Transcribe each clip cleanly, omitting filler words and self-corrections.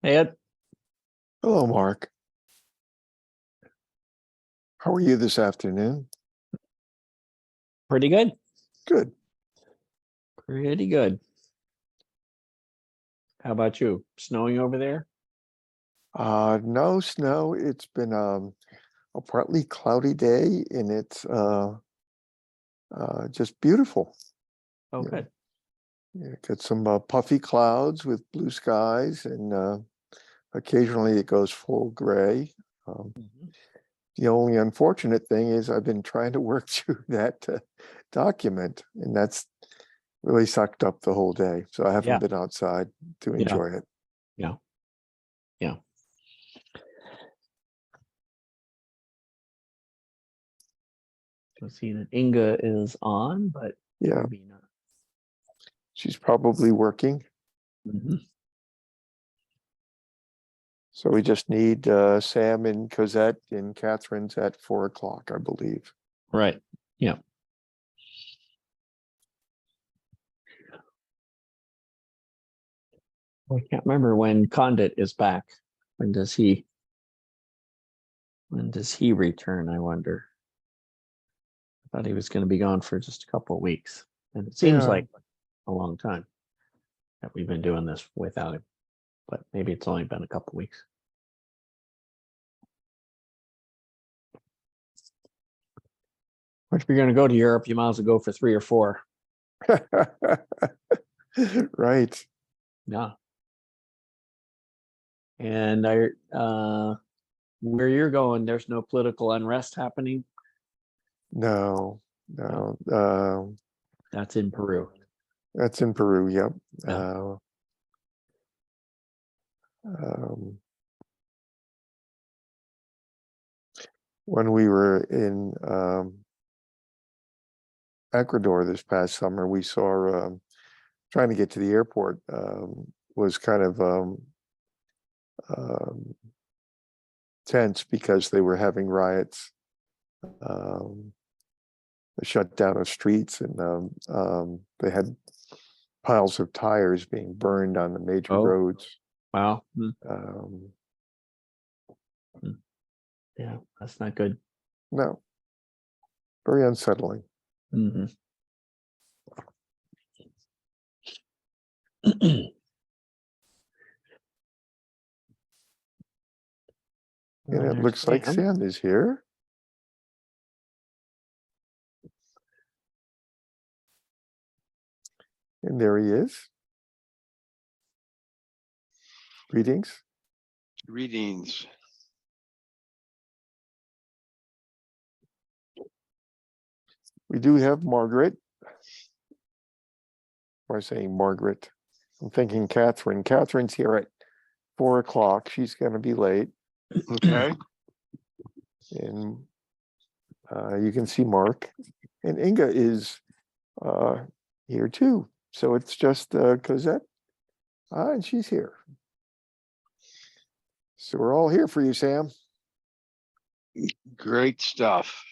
Hey, Ed. Hello, Mark. How are you this afternoon? Pretty good. Good. Pretty good. How about you? Snowing over there? No snow. It's been a partly cloudy day, and it's just beautiful. Oh, You know, good. yeah, got some puffy clouds with blue skies, and occasionally it goes full gray. Um, Mhm. the only unfortunate thing is I've been trying to work through that document, and that's really sucked up the whole day. So I haven't Yeah, been outside to yeah, enjoy it. yeah, yeah. I see that Inga is on, but Yeah, maybe not. she's probably working. Mhm. So we just need Sam and Cosette, and Catherine's at 4 o'clock, I believe. Right. Yeah. I can't remember when Condit is back. When does he return, I wonder? I thought he was going to be gone for just a couple of weeks. And it seems Yeah, like a long time that we've been doing this without him. But maybe it's only been a couple of weeks. If you're going to go to Europe, you might as well go for 3 or 4. right. Yeah. And where you're going, there's no political unrest happening. No, no. That's in Peru. That's in Peru. Yep. Yeah. Um, when we were in Ecuador this past summer, we saw trying to get to the airport was kind of um, tense because they were having riots. Shut down of streets, and they had piles of tires being burned on the major Oh, roads. wow. Um, Yeah, that's not good. no, very unsettling. Mm-hmm. And it There's looks like Sam. Sam is here. And there he is. Greetings. Greetings. We do have Margaret. Or saying Margaret. I'm thinking Catherine. Catherine's here at 4 o'clock. She's going to be late. Okay. And you can see Mark. And Inga is here too. So it's just Cosette. And she's here. So we're all here for you, Sam. Great stuff.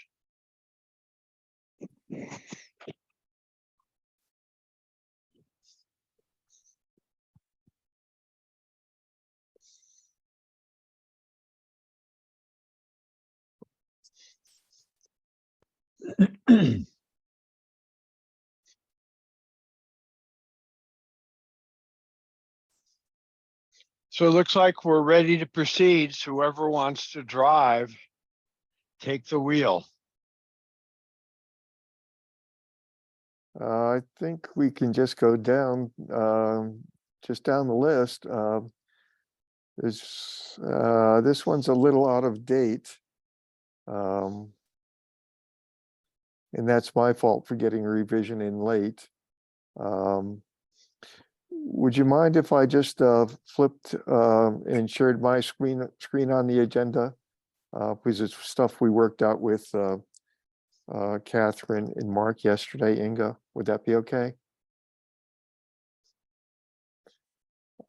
So it looks like we're ready to proceed. So whoever wants to drive, take the wheel. I think we can just go down, just down the list. This one's a little out of date. And that's my fault for getting a revision in late. would you mind if I just flipped and shared my screen on the agenda? Because it's stuff we worked out with Catherine and Mark yesterday. Inga, would that be okay?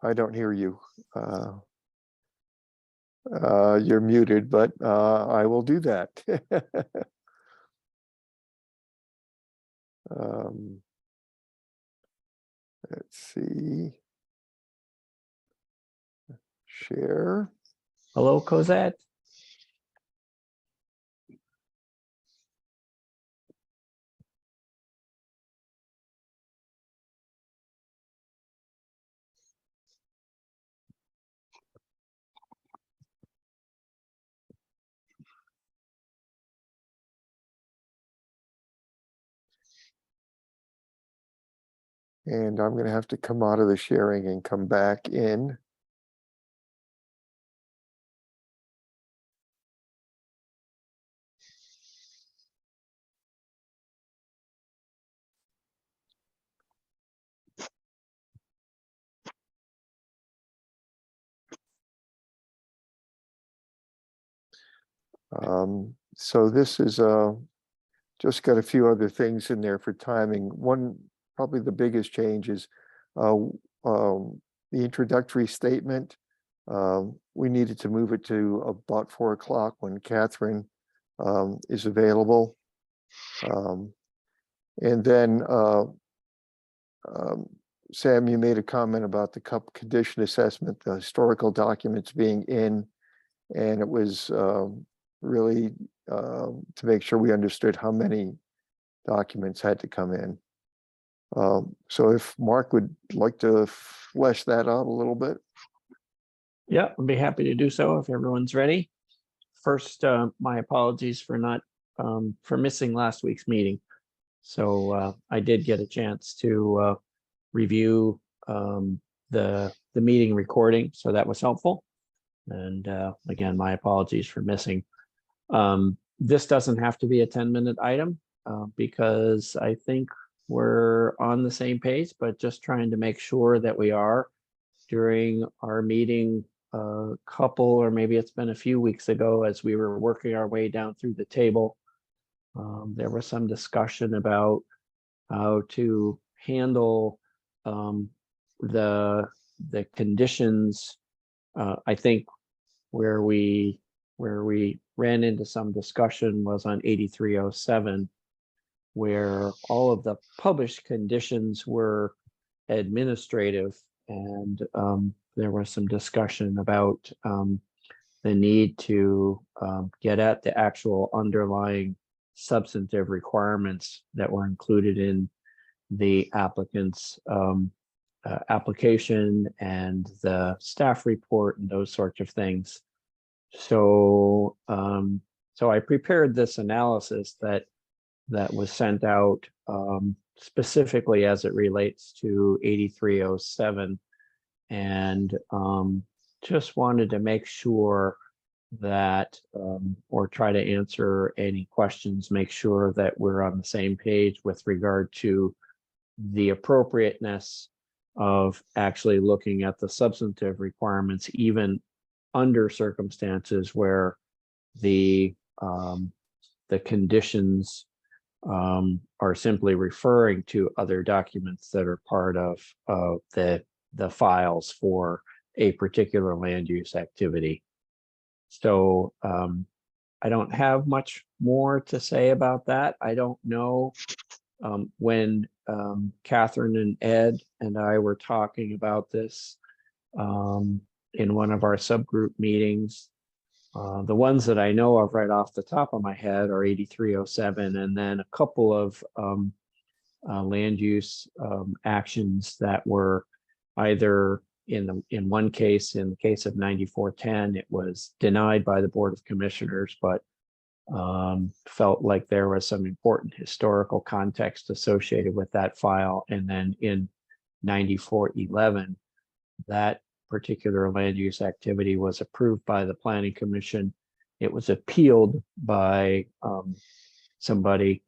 I don't hear you. You're muted, but I will do that. Let's see. Share. Hello, Cosette. And I'm going to have to come out of the sharing and come back in. So this is just got a few other things in there for timing. One, probably the biggest change is the introductory statement. We needed to move it to about 4 o'clock when Catherine is available. And then Sam, you made a comment about the CUP condition assessment, the historical documents being in, and it was really to make sure we understood how many documents had to come in. So if Mark would like to flesh that out a little bit. Yeah, I'd be happy to do so if everyone's ready. First, my apologies for not for missing last week's meeting. So I did get a chance to review the meeting recording, so that was helpful. And again, my apologies for missing. This doesn't have to be a 10-minute item because I think we're on the same page, but just trying to make sure that we are. During our meeting a couple, or maybe it's been a few weeks ago, as we were working our way down through the table, there was some discussion about how to handle the conditions. I think where we ran into some discussion was on 8307, where all of the published conditions were administrative, and there was some discussion about the need to get at the actual underlying substantive requirements that were included in the applicant's application and the staff report and those sorts of things. So so I prepared this analysis that was sent out specifically as it relates to 8307, and just wanted to make sure that or try to answer any questions, make sure that we're on the same page with regard to the appropriateness of actually looking at the substantive requirements, even under circumstances where the conditions are simply referring to other documents that are part of the files for a particular land use activity. So I don't have much more to say about that. I don't know when Catherine and Ed and I were talking about this in one of our subgroup meetings. The ones that I know of right off the top of my head are 8307, and then a couple of land use actions that were either in one case, in the case of 9410, it was denied by the Board of Commissioners, but felt like there was some important historical context associated with that file. And then in 9411, that particular land use activity was approved by the Planning Commission. It was appealed by somebody,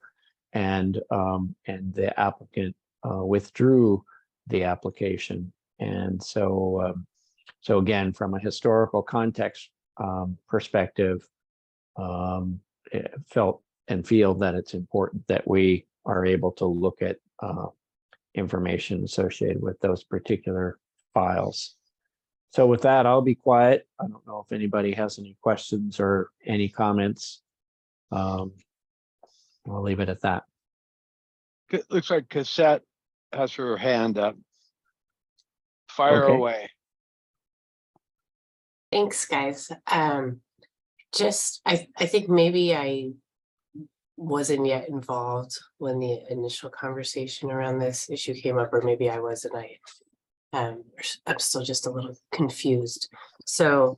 and the applicant withdrew the application. And so, so again, from a historical context perspective, it felt and feel that it's important that we are able to look at information associated with those particular files. So with that, I'll be quiet. I don't know if anybody has any questions or any comments. I'll leave it at that. It looks like Cassette has her hand up. Fire Okay. away. Thanks, guys. Just, I think maybe I wasn't yet involved when the initial conversation around this issue came up, or maybe I was, and I'm still just a little confused. So,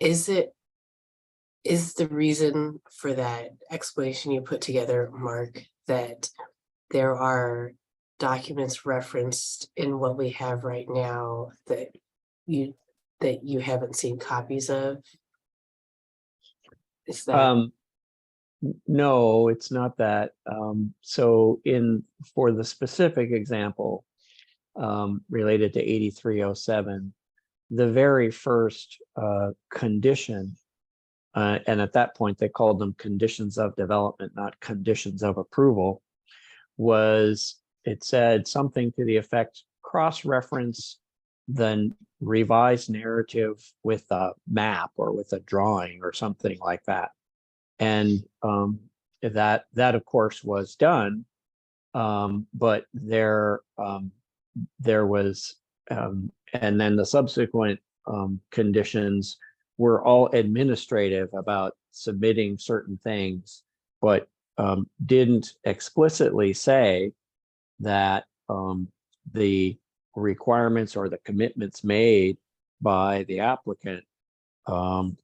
is the reason for that explanation you put together, Mark, that there are documents referenced in what we have right now that you haven't seen copies of? Is that No, it's not that. So for the specific example related to 8307, the very first condition, and at that point they called them conditions of development, not conditions of approval, was it said something to the effect, cross-reference the revised narrative with a map or with a drawing or something like that. And that of course was done, but there was, and then the subsequent conditions were all administrative about submitting certain things, but didn't explicitly say that the requirements or the commitments made by the applicant,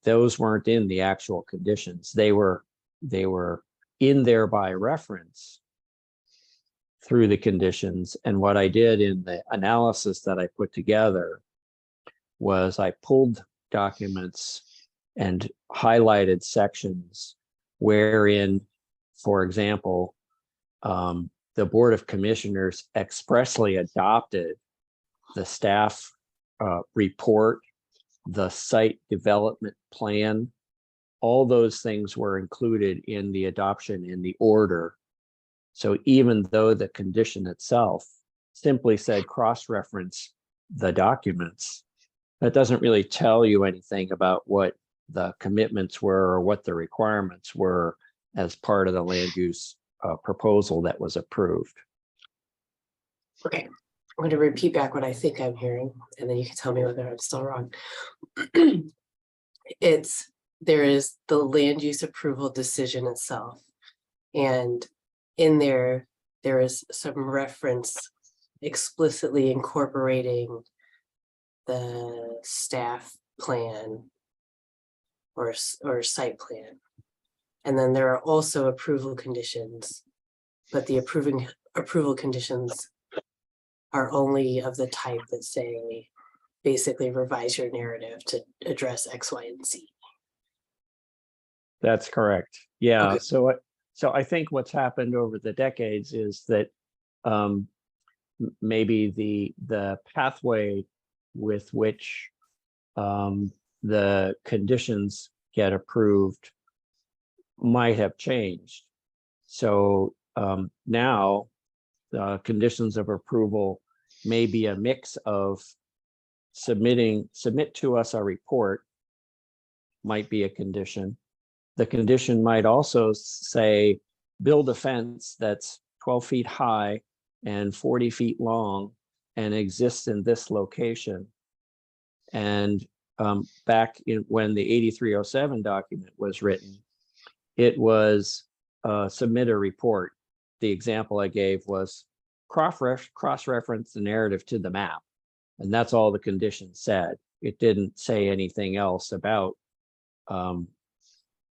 those weren't in the actual conditions. They were in there by reference through the conditions. And what I did in the analysis that I put together was I pulled documents and highlighted sections wherein, for example, the Board of Commissioners expressly adopted the staff report, the site development plan. All those things were included in the adoption in the order. So even though the condition itself simply said cross-reference the documents, that doesn't really tell you anything about what the commitments were or what the requirements were as part of the land use proposal that was approved. okay? I'm going to repeat back what I think I'm hearing, and then you can tell me whether I'm still wrong. There is the land use approval decision itself, and in there is some reference explicitly incorporating the staff plan or site plan. And then there are also approval conditions, but the approval conditions are only of the type that say, basically revise your narrative to address X, Y, and Z. That's correct. Yeah. Okay. So I think what's happened over the decades is that maybe the pathway with which the conditions get approved might have changed. So now the conditions of approval may be a mix of submit to us a report, might be a condition. The condition might also say, build a fence that's 12 feet high and 40 feet long and exists in this location. And back when the 8307 document was written, it was submit a report. The example I gave was cross-reference the narrative to the map. And that's all the condition said. It didn't say anything else about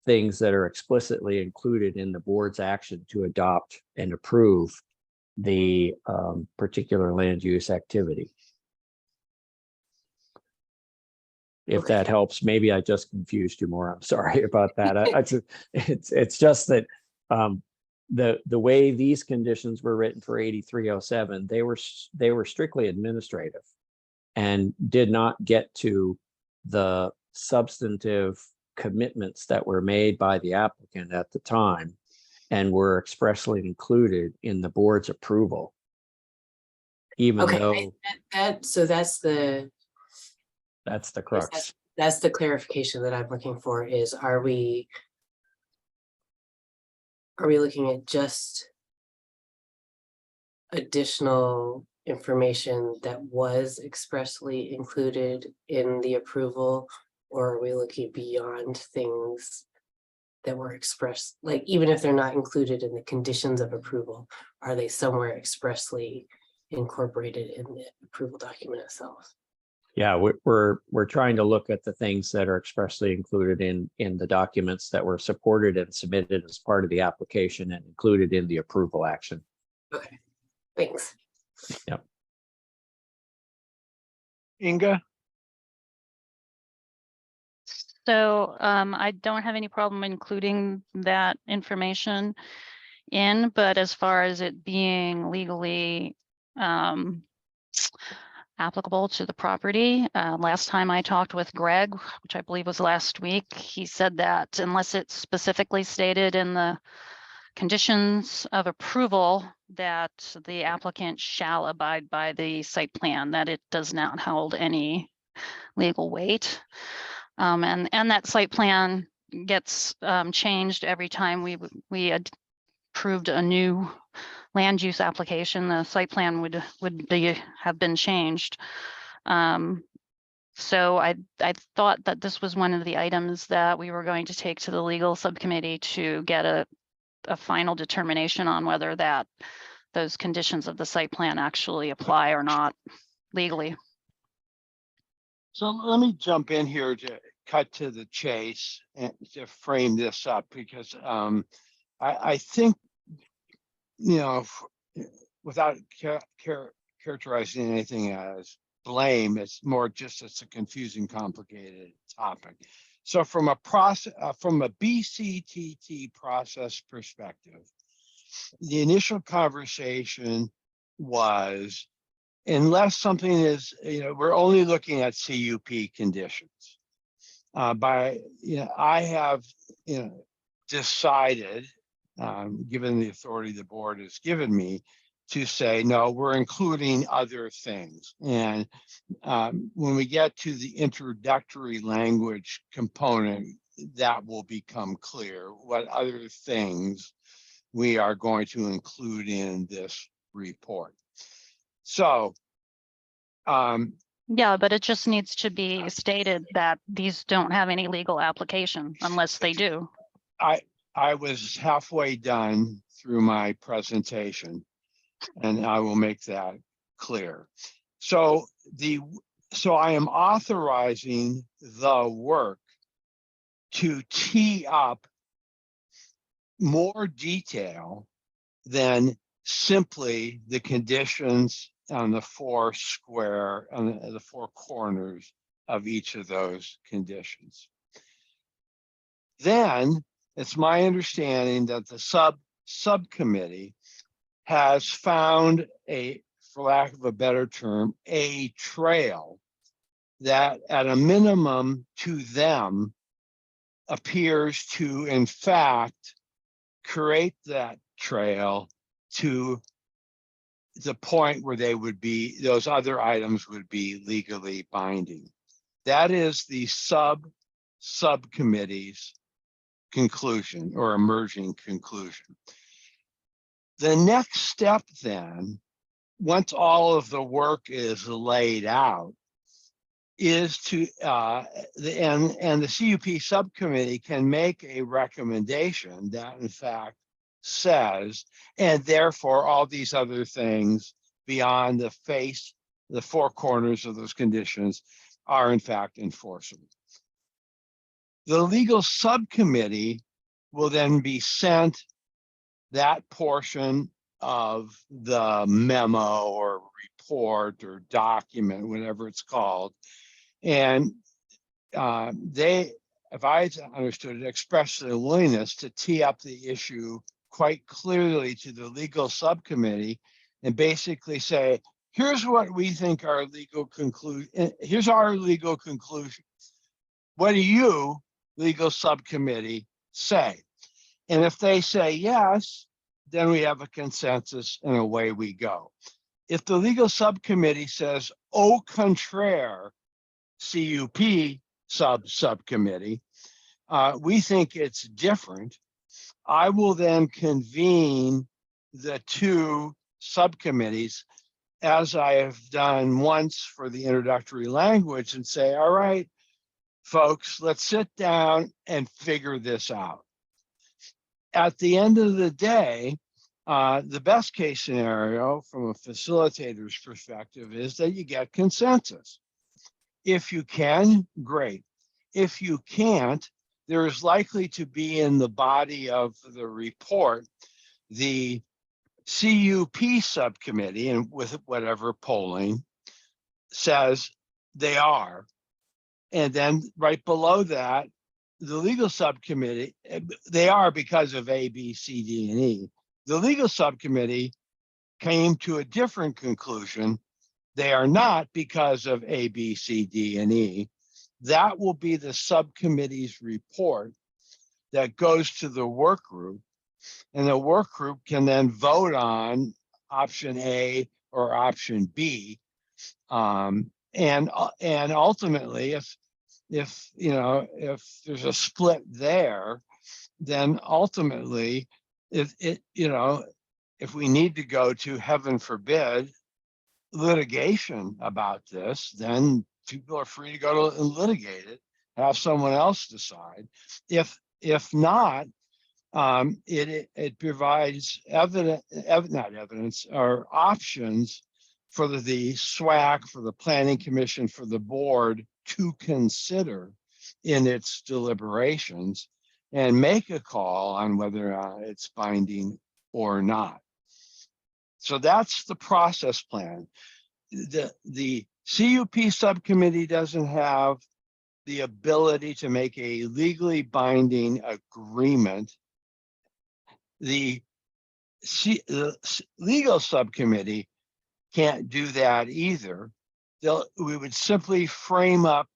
things that are explicitly included in the board's action to adopt and approve the particular land use activity. If that helps, maybe I just confused you more. I'm sorry about that. It's just that the way these conditions were written for 8307, they were strictly administrative and did not get to the substantive commitments that were made by the applicant at the time and were expressly included in the board's approval. Even Okay, though so that's the crux. that's the clarification that I'm looking for is, are we looking at just additional information that was expressly included in the approval, or are we looking beyond things that were expressed, like even if they're not included in the conditions of approval, are they somewhere expressly incorporated in the approval document itself? Yeah, we're trying to look at the things that are expressly included in the documents that were supported and submitted as part of the application and included in the approval action. Okay, thanks. Yep. Inga? So I don't have any problem including that information in, but as far as it being legally applicable to the property, last time I talked with Greg, which I believe was last week, he said that unless it's specifically stated in the conditions of approval that the applicant shall abide by the site plan, that it does not hold any legal weight. And that site plan gets changed every time we approved a new land use application. The site plan would have been changed. So I thought that this was one of the items that we were going to take to the legal subcommittee to get a final determination on whether those conditions of the site plan actually apply or not legally. So let me jump in here to cut to the chase and to frame this up, because I think, you know, without characterizing anything as blame, it's more just it's a confusing, complicated topic. So from a BCTT process perspective, the initial conversation was, unless something is, we're only looking at CUP conditions. I have, decided, given the authority the board has given me, to say, no, we're including other things. And when we get to the introductory language component, that will become clear what other things we are going to include in this report. So, yeah, but it just needs to be stated that these don't have any legal application unless they do. I was halfway done through my presentation, and I will make that clear. So I am authorizing the work to tee up more detail than simply the conditions on the four corners of each of those conditions. Then it's my understanding that the subcommittee has found for lack of a better term, a trail that at a minimum to them appears to in fact create that trail to the point where those other items would be legally binding. That is the subcommittee's conclusion or emerging conclusion. The next step then, once all of the work is laid out, is to the CUP subcommittee can make a recommendation that in fact says, and therefore all these other things beyond the four corners of those conditions are in fact enforceable. The legal subcommittee will then be sent that portion of the memo or report or document, whatever it's called. And they, if I understood it, expressed their willingness to tee up the issue quite clearly to the legal subcommittee and basically say, here's what we think our legal conclusion, here's our legal conclusion. What do you, legal subcommittee, say? And if they say yes, then we have a consensus and away we go. If the legal subcommittee says, au contraire, CUP subcommittee, we think it's different, I will then convene the two subcommittees as I have done once for the introductory language and say, all right, folks, let's sit down and figure this out. At the end of the day, the best case scenario from a facilitator's perspective is that you get consensus. If you can, great. If you can't, there is likely to be in the body of the report, the CUP subcommittee, and with whatever polling, says they are. And then right below that, the legal subcommittee, they are because of A, B, C, D, and E. The legal subcommittee came to a different conclusion. They are not because of A, B, C, D, and E. That will be the subcommittee's report that goes to the work group, and the work group can then vote on option A or option B. And ultimately, if there's a split there, then ultimately, if we need to go to, heaven forbid, litigation about this, then people are free to go to and litigate it, have someone else decide. If not, it provides not evidence or options for the SWAC, for the Planning Commission, for the board to consider in its deliberations and make a call on whether it's binding or not. So that's the process plan. The CUP subcommittee doesn't have the ability to make a legally binding agreement. The legal subcommittee can't do that either. We would simply frame up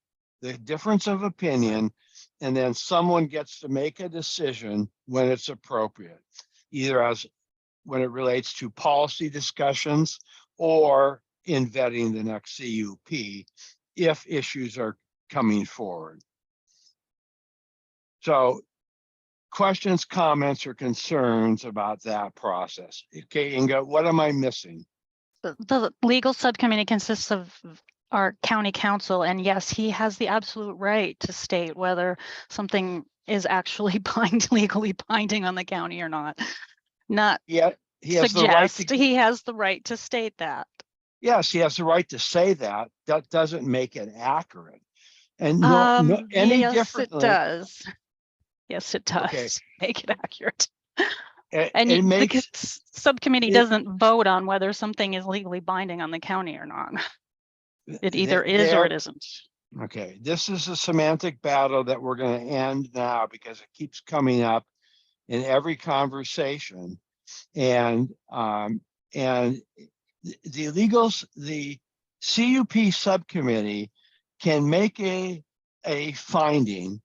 the difference of opinion, and then someone gets to make a decision when it's appropriate, either as when it relates to policy discussions or in vetting the next CUP if issues are coming forward. So questions, comments, or concerns about that process? Okay, Inga, what am I missing? The legal subcommittee consists of our county council, and yes, he has the absolute right to state whether something is actually legally binding on the county or not. Not Yeah, he has the right to. He has the right to state that. Yes, he has the right to say that. That doesn't make it accurate. And no, any yes, differently. it does. Yes, it does. Okay. Make it accurate. And it makes the subcommittee doesn't vote on whether something is legally binding on the county or not. It either is or it isn't. Okay, this is a semantic battle that we're going to end now because it keeps coming up in every conversation. And the CUP subcommittee can make a finding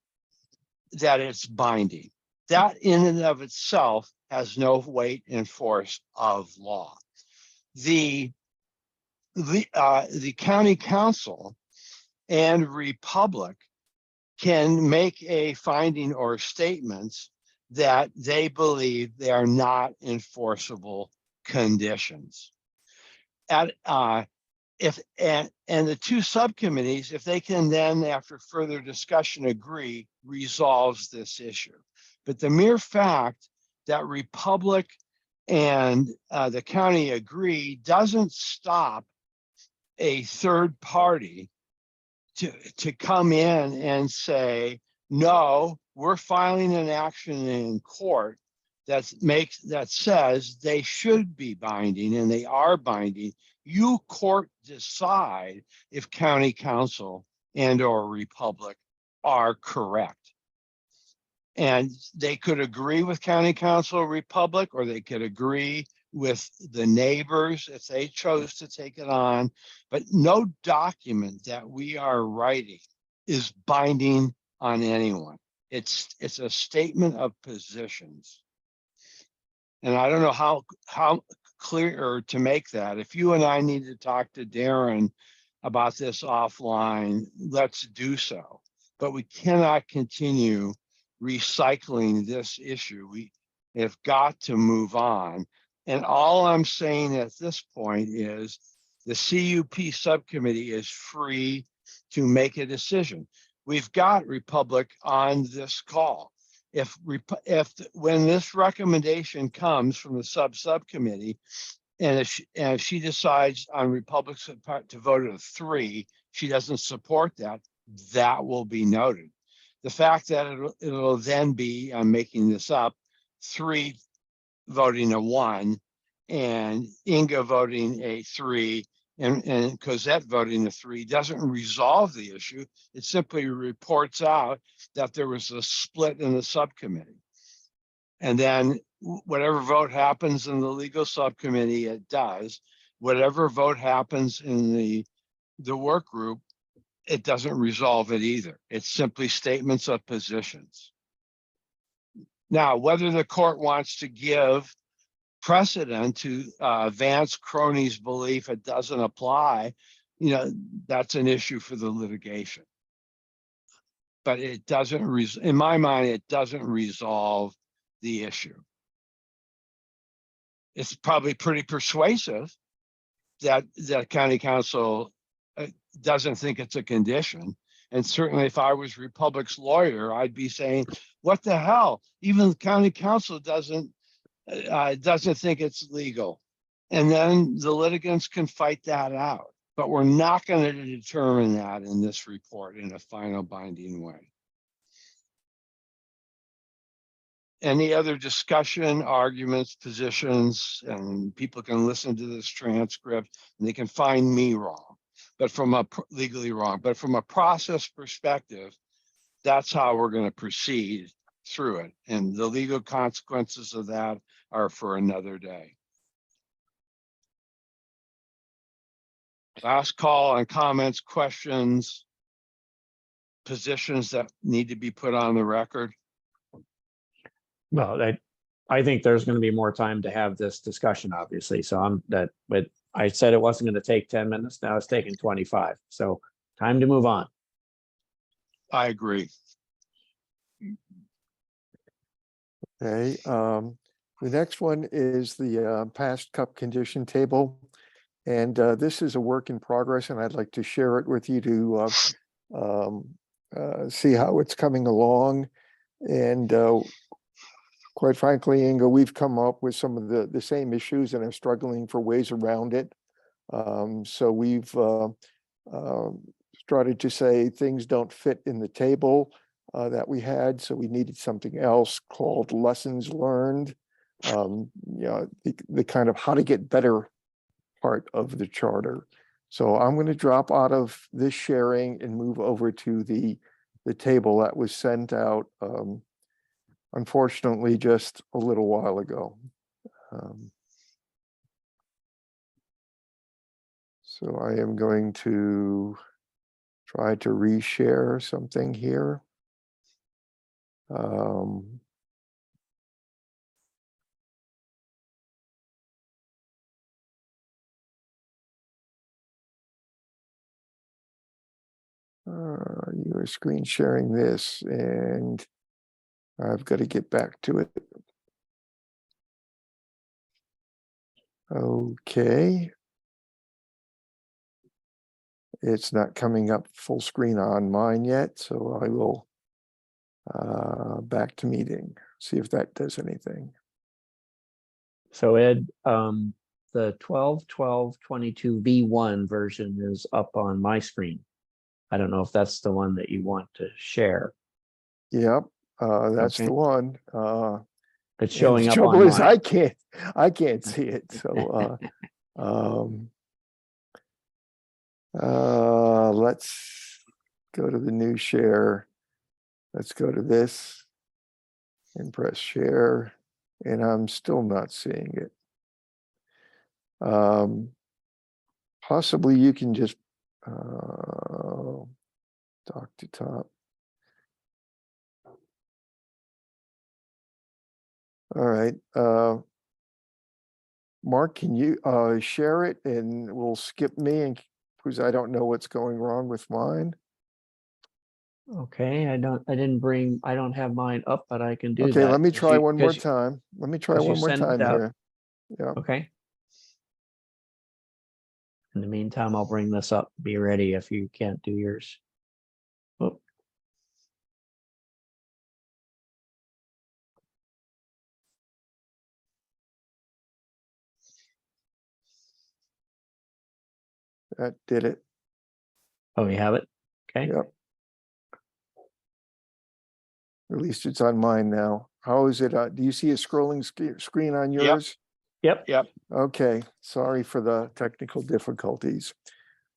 that it's binding. That in and of itself has no weight and force of law. The county council and republic can make a finding or statements that they believe they are not enforceable conditions. And the two subcommittees, if they can then, after further discussion, agree, resolves this issue. But the mere fact that republic and the county agree doesn't stop a third party to come in and say, no, we're filing an action in court that says they should be binding and they are binding. You court decide if county council and or republic are correct. And they could agree with county council Republic, or they could agree with the neighbors if they chose to take it on. But no document that we are writing is binding on anyone. It's a statement of positions. And I don't know how clear to make that. If you and I need to talk to Darren about this offline, let's do so. But we cannot continue recycling this issue. We have got to move on. And all I'm saying at this point is the CUP subcommittee is free to make a decision. We've got Republic on this call. If when this recommendation comes from the subcommittee, and if she decides on Republic's part to vote a 3, she doesn't support that, that will be noted. The fact that it'll then be, I'm making this up, 3 voting a 1, and Inga voting a 3, and Cosette voting a 3 doesn't resolve the issue. It simply reports out that there was a split in the subcommittee. And then whatever vote happens in the legal subcommittee, it does. Whatever vote happens in the work group, it doesn't resolve it either. It's simply statements of positions. Now, whether the court wants to give precedent to Vance Crony's belief it doesn't apply, that's an issue for the litigation. But it doesn't, in my mind, it doesn't resolve the issue. It's probably pretty persuasive that county council doesn't think it's a condition. And certainly if I was Republic's lawyer, I'd be saying, what the hell? Even the county council doesn't think it's legal. And then the litigants can fight that out. But we're not going to determine that in this report in a final binding way. Any other discussion, arguments, positions, and people can listen to this transcript and they can find me wrong, but from a legally wrong, but from a process perspective, that's how we're going to proceed through it. And the legal consequences of that are for another day. Last call on comments, questions, positions that need to be put on the record. Well, I think there's going to be more time to have this discussion, obviously. So but I said it wasn't going to take 10 minutes. Now it's taking 25. So time to move on. I agree. Okay, the next one is the past cup condition table. And this is a work in progress, and I'd like to share it with you to see how it's coming along. And quite frankly, Inga, we've come up with some of the same issues and are struggling for ways around it. So we've started to say things don't fit in the table that we had, so we needed something else called lessons learned. The kind of how to get better part of the charter. So I'm going to drop out of this sharing and move over to the table that was sent out, unfortunately, just a little while ago. So I am going to try to reshare something here. You are screen sharing this, and I've got to get back to it. Okay. It's not coming up full screen on mine yet, so I will back to meeting, see if that does anything. So Ed, the 12/12/22 V1 version is up on my screen. I don't know if that's the one that you want to share. Yep, that's Okay. the one. It's showing up trouble on is mine. I can't see it. So let's go to the new share. Let's go to this. and press share, and I'm still not seeing it. Possibly you can just dock to top. All right. Mark, can you share it and we'll skip me and because I don't know what's going wrong with mine. Okay, I don't have mine up, but I can do Okay, that. let me 'cause try you- one more 'cause you- time. Let me try 'cause you one more sent it time out. here. Yeah. Okay. In the meantime, I'll bring this up. Be ready if you can't do yours. Oh, That did it. oh, you have it? Okay. Yep. At least it's on mine now. How is it? Do you see a scrolling screen on Yep. yours? Yep. Yep. Okay, sorry for the technical difficulties.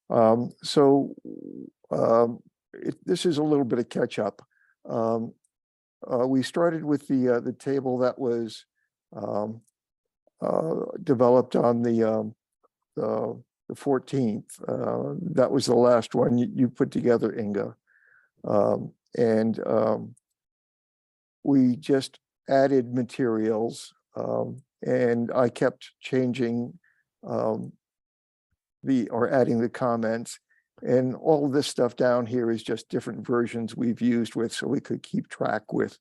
This is a little bit of catch up. We started with the table that was developed on the 14th. That was the last one you put together, Inga. We just added materials and I kept changing adding the comments, and all of this stuff down here is just different versions we've used with so we could keep track with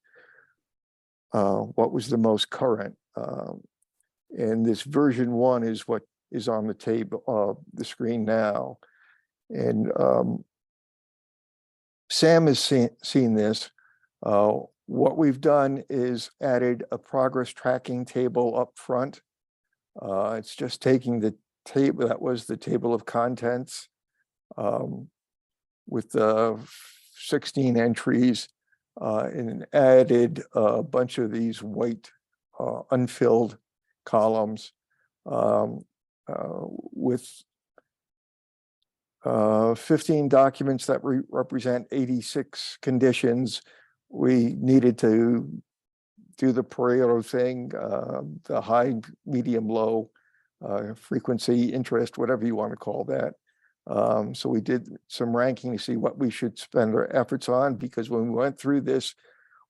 what was the most current. And this version 1 is what is on the table, the screen now. And Sam has seen this. What we've done is added a progress tracking table up front. It's just taking the table that was the table of contents with the 16 entries and added a bunch of these white unfilled columns with 15 documents that represent 86 conditions. We needed to do the Pareto thing, the high, medium, low, frequency, interest, whatever you want to call that. So we did some ranking to see what we should spend our efforts on, because when we went through this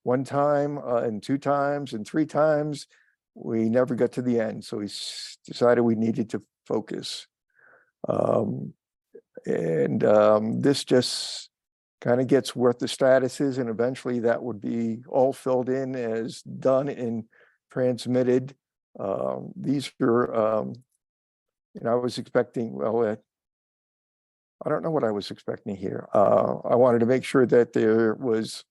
one time and 2 times and 3 times, we never got to the end. So we decided we needed to focus. This just kind of gets what the status is, and eventually that would be all filled in as done and transmitted. These are, and I was expecting, well, I don't know what I was expecting here. I wanted to make sure that there was,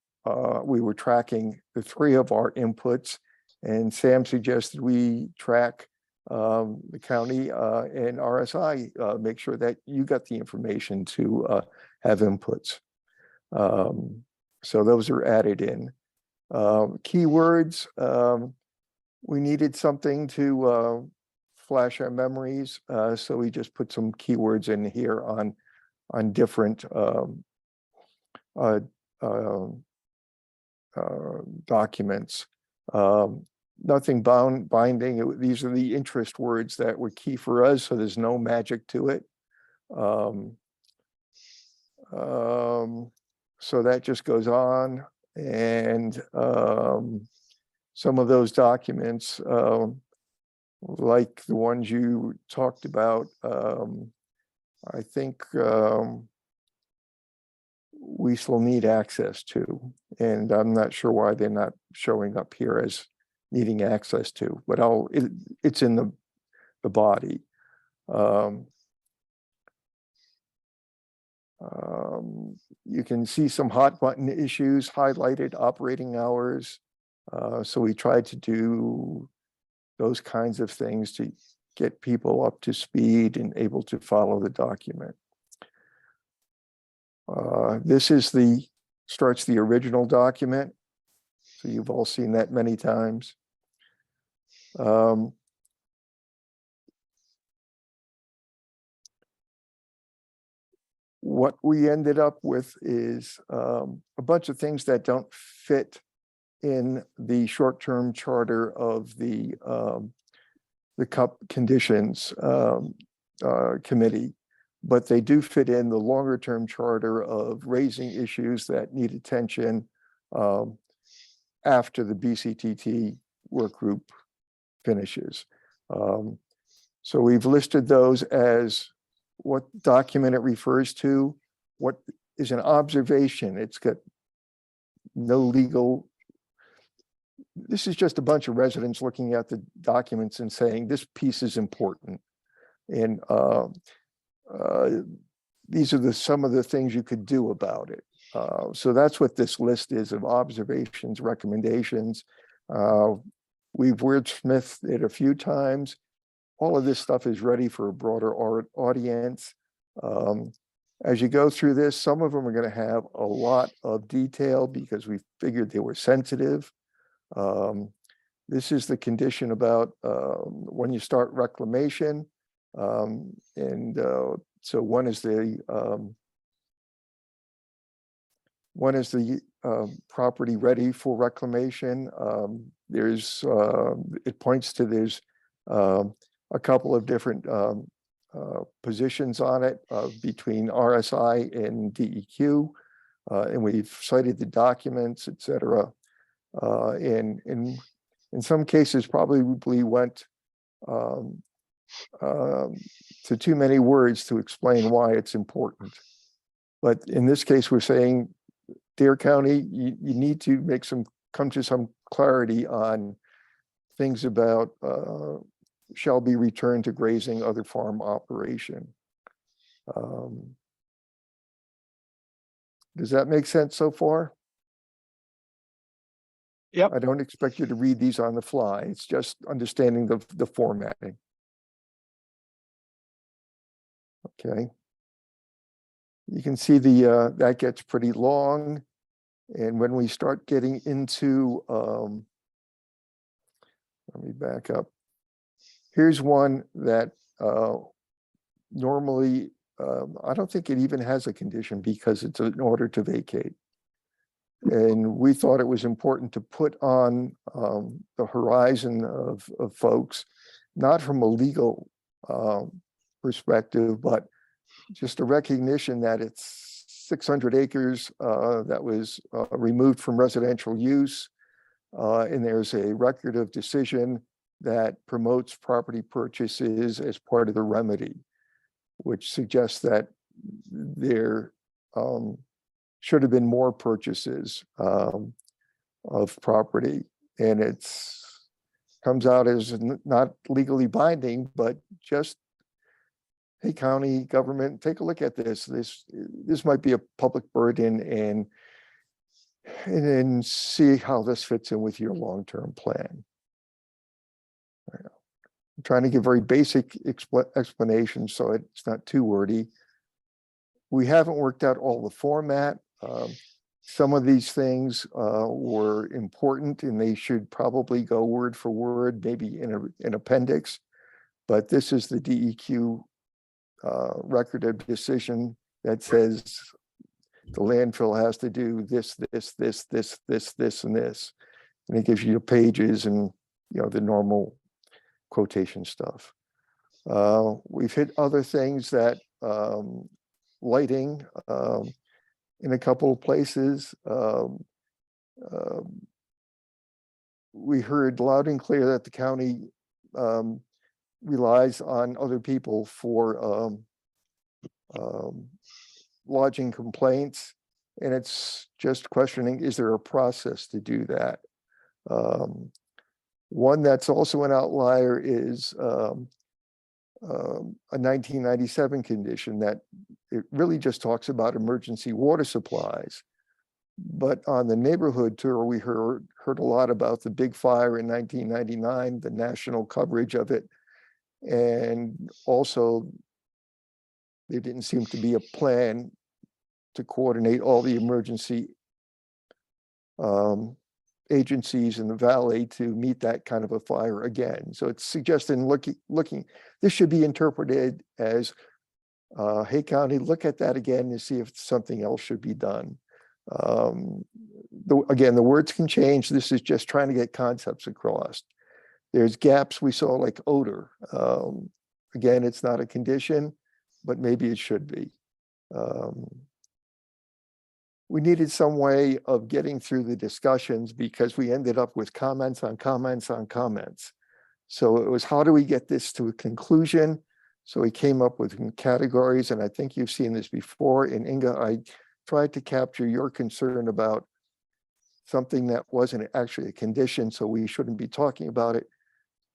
we were tracking the 3 of our inputs, and Sam suggested we track the county and RSI, make sure that you got the information to have inputs. So those are added in. Keywords, we needed something to flash our memories, so we just put some keywords in here on different documents. Nothing binding. These are the interest words that were key for us, so there's no magic to it. So that just goes on, and some of those documents, like the ones you talked about, I think we still need access to, and I'm not sure why they're not showing up here as needing access to, but it's in the body. You can see some hot button issues highlighted, operating hours. So we tried to do those kinds of things to get people up to speed and able to follow the document. This is starts the original document. So you've all seen that many times. What we ended up with is a bunch of things that don't fit in the short-term charter of the CUP conditions committee, but they do fit in the longer-term charter of raising issues that need attention after the BCTT work group finishes. So we've listed those as what document it refers to, what is an observation. It's got no legal. This is just a bunch of residents looking at the documents and saying this piece is important. And these are some of the things you could do about it. So that's what this list is of observations, recommendations. We've wordsmithed it a few times. All of this stuff is ready for a broader audience. As you go through this, some of them are going to have a lot of detail because we figured they were sensitive. This is the condition about when you start reclamation. So one is the property ready for reclamation. It points to there's a couple of different positions on it between RSI and DEQ, and we've cited the documents, et cetera. And in some cases, probably went to too many words to explain why it's important. But in this case, we're saying, Dare County, you need to come to some clarity on things about shall be returned to grazing, other farm operation. Does that make sense so far? Yep. I don't expect you to read these on the fly. It's just understanding the formatting. Okay. You can see that gets pretty long. And when we start getting into, let me back up. Here's one that normally, I don't think it even has a condition because it's an order to vacate. And we thought it was important to put on the horizon of folks, not from a legal perspective, but just a recognition that it's 600 acres that was removed from residential use. And there's a record of decision that promotes property purchases as part of the remedy, which suggests that there should have been more purchases of property. And it's comes out as not legally binding, but just, hey, county government, take a look at this. This might be a public burden, and then see how this fits in with your long-term plan. I'm trying to give very basic explanations so it's not too wordy. We haven't worked out all the format. Some of these things were important and they should probably go word for word, maybe in an appendix, but this is the DEQ record of decision that says the landfill has to do this, and this. And it gives you pages and, the normal quotation stuff. We've hit other things that lighting in a couple of places. We heard loud and clear that the county relies on other people for lodging complaints, and it's just questioning, is there a process to do that? One that's also an outlier is a 1997 condition that it really just talks about emergency water supplies. But on the neighborhood tour, we heard a lot about the big fire in 1999, the national coverage of it. And also, there didn't seem to be a plan to coordinate all the emergency agencies in the valley to meet that kind of a fire again. So it's suggesting looking, this should be interpreted as, hey, county, look at that again to see if something else should be done. Again, the words can change. This is just trying to get concepts across. There's gaps we saw like odor. Again, it's not a condition, but maybe it should be. We needed some way of getting through the discussions because we ended up with comments on comments on comments. So it was, how do we get this to a conclusion? So we came up with categories, and I think you've seen this before. And Inga, I tried to capture your concern about something that wasn't actually a condition, so we shouldn't be talking about it,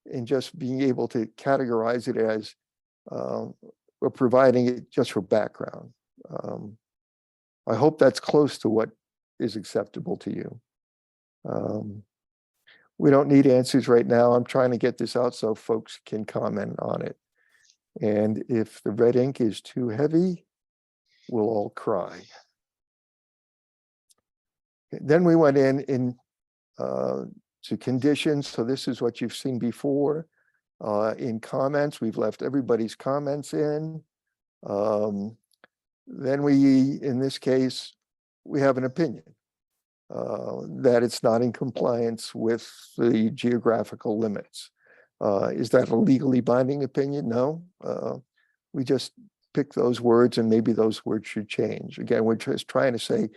and just being able to categorize it as we're providing it just for background. I hope that's close to what is acceptable to you. We don't need answers right now. I'm trying to get this out so folks can comment on it. And if the red ink is too heavy, we'll all cry. Then we went in to conditions. So this is what you've seen before. In comments, we've left everybody's comments in. Then we, in this case, we have an opinion that it's not in compliance with the geographical limits. Is that a legally binding opinion? No. We just pick those words, and maybe those words should change. Again, we're just trying to say,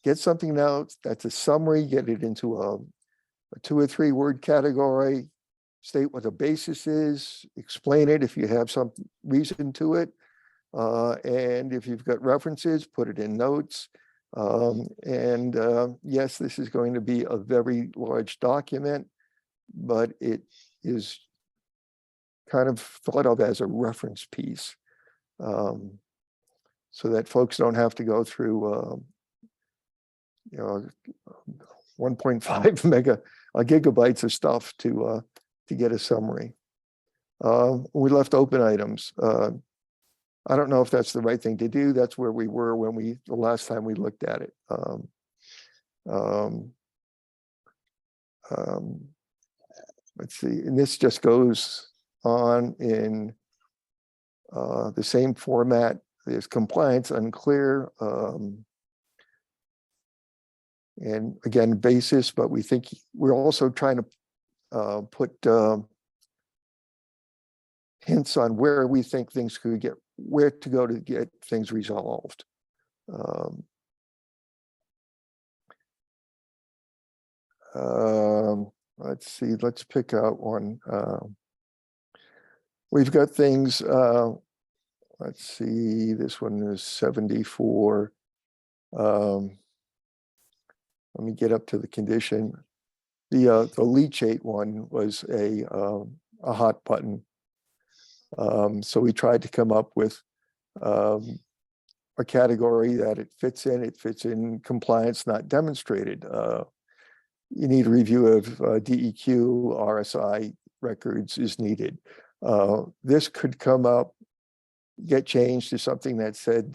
get something now that's a summary, get it into a 2 or 3 word category, state what the basis is, explain it if you have some reason to it. And if you've got references, put it in notes. Yes, this is going to be a very large document, but it is kind of thought of as a reference piece, so that folks don't have to go through 1.5 gigabytes of stuff to get a summary. We left open items. I don't know if that's the right thing to do. That's where we were when the last time we looked at it. Let's see, and this just goes on in the same format. There's compliance unclear. And again, basis, but we think we're also trying to put hints on where we think things could get, where to go to get things resolved. Let's see, let's pick out one. We've got things, let's see, this one is 74. Let me get up to the condition. The leachate one was a hot button. So we tried to come up with a category that it fits in. It fits in compliance not demonstrated. You need a review of DEQ, RSI records is needed. This could come up, get changed to something that said,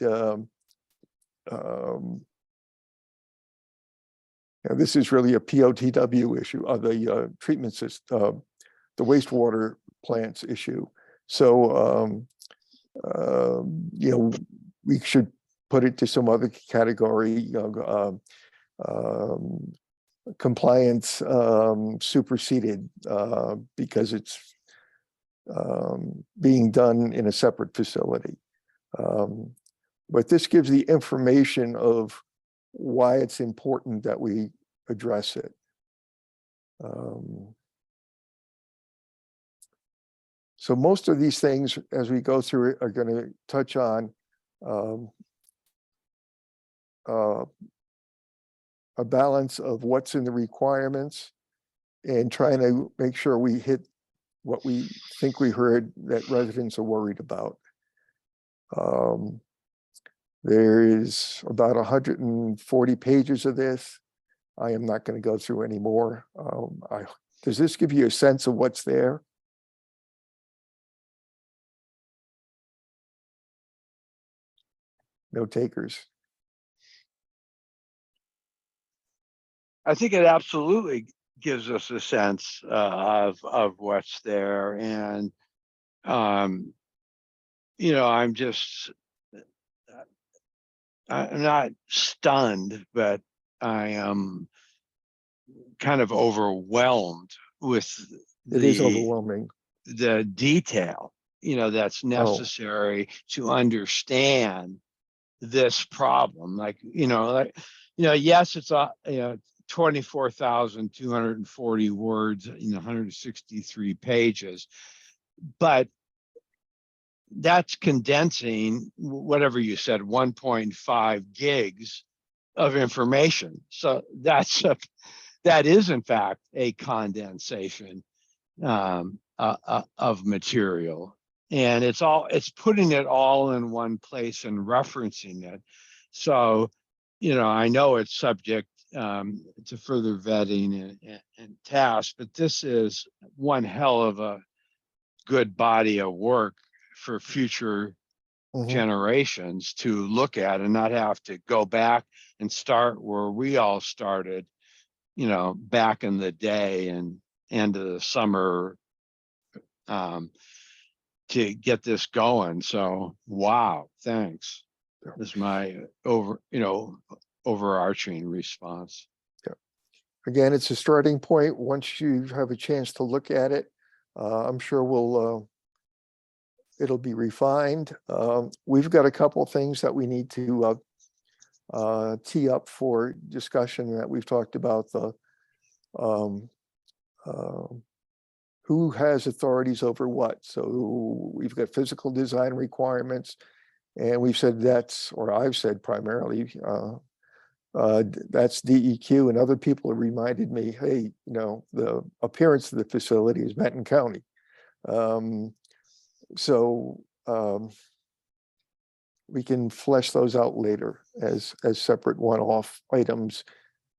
this is really a POTW issue of the treatment system, the wastewater plants issue. So, we should put it to some other category, compliance superseded because it's being done in a separate facility. But this gives the information of why it's important that we address it. So most of these things, as we go through it, are going to touch on a balance of what's in the requirements and trying to make sure we hit what we think we heard that residents are worried about. There is about 140 pages of this. I am not going to go through any more. Does this give you a sense of what's there? No takers. I think it absolutely gives us a sense of what's there. And, I'm just, I'm not stunned, but I am kind of overwhelmed with It is the overwhelming. detail, that's Oh, necessary to understand this problem. Yes, it's 24,240 words, 163 pages, but that's condensing whatever you said, 1.5 gigs of information. So that is in fact a condensation of material, and it's putting it all in one place and referencing it. So, I know it's subject to further vetting and tasks, but this is one hell of a good body of work for future mhm. generations to look at and not have to go back and start where we all started, back in the day and end of the summer, to get this going. So, wow, thanks. Yeah. This is my overarching response. Again, it's a starting point. Once you have a chance to look at it, I'm sure it'll be refined. We've got a couple of things that we need to tee up for discussion that we've talked about. Who has authorities over what? So we've got physical design requirements, and we've said I've said primarily, that's DEQ, and other people have reminded me, hey, the appearance of the facility is Benton County. So we can flesh those out later as separate one-off items,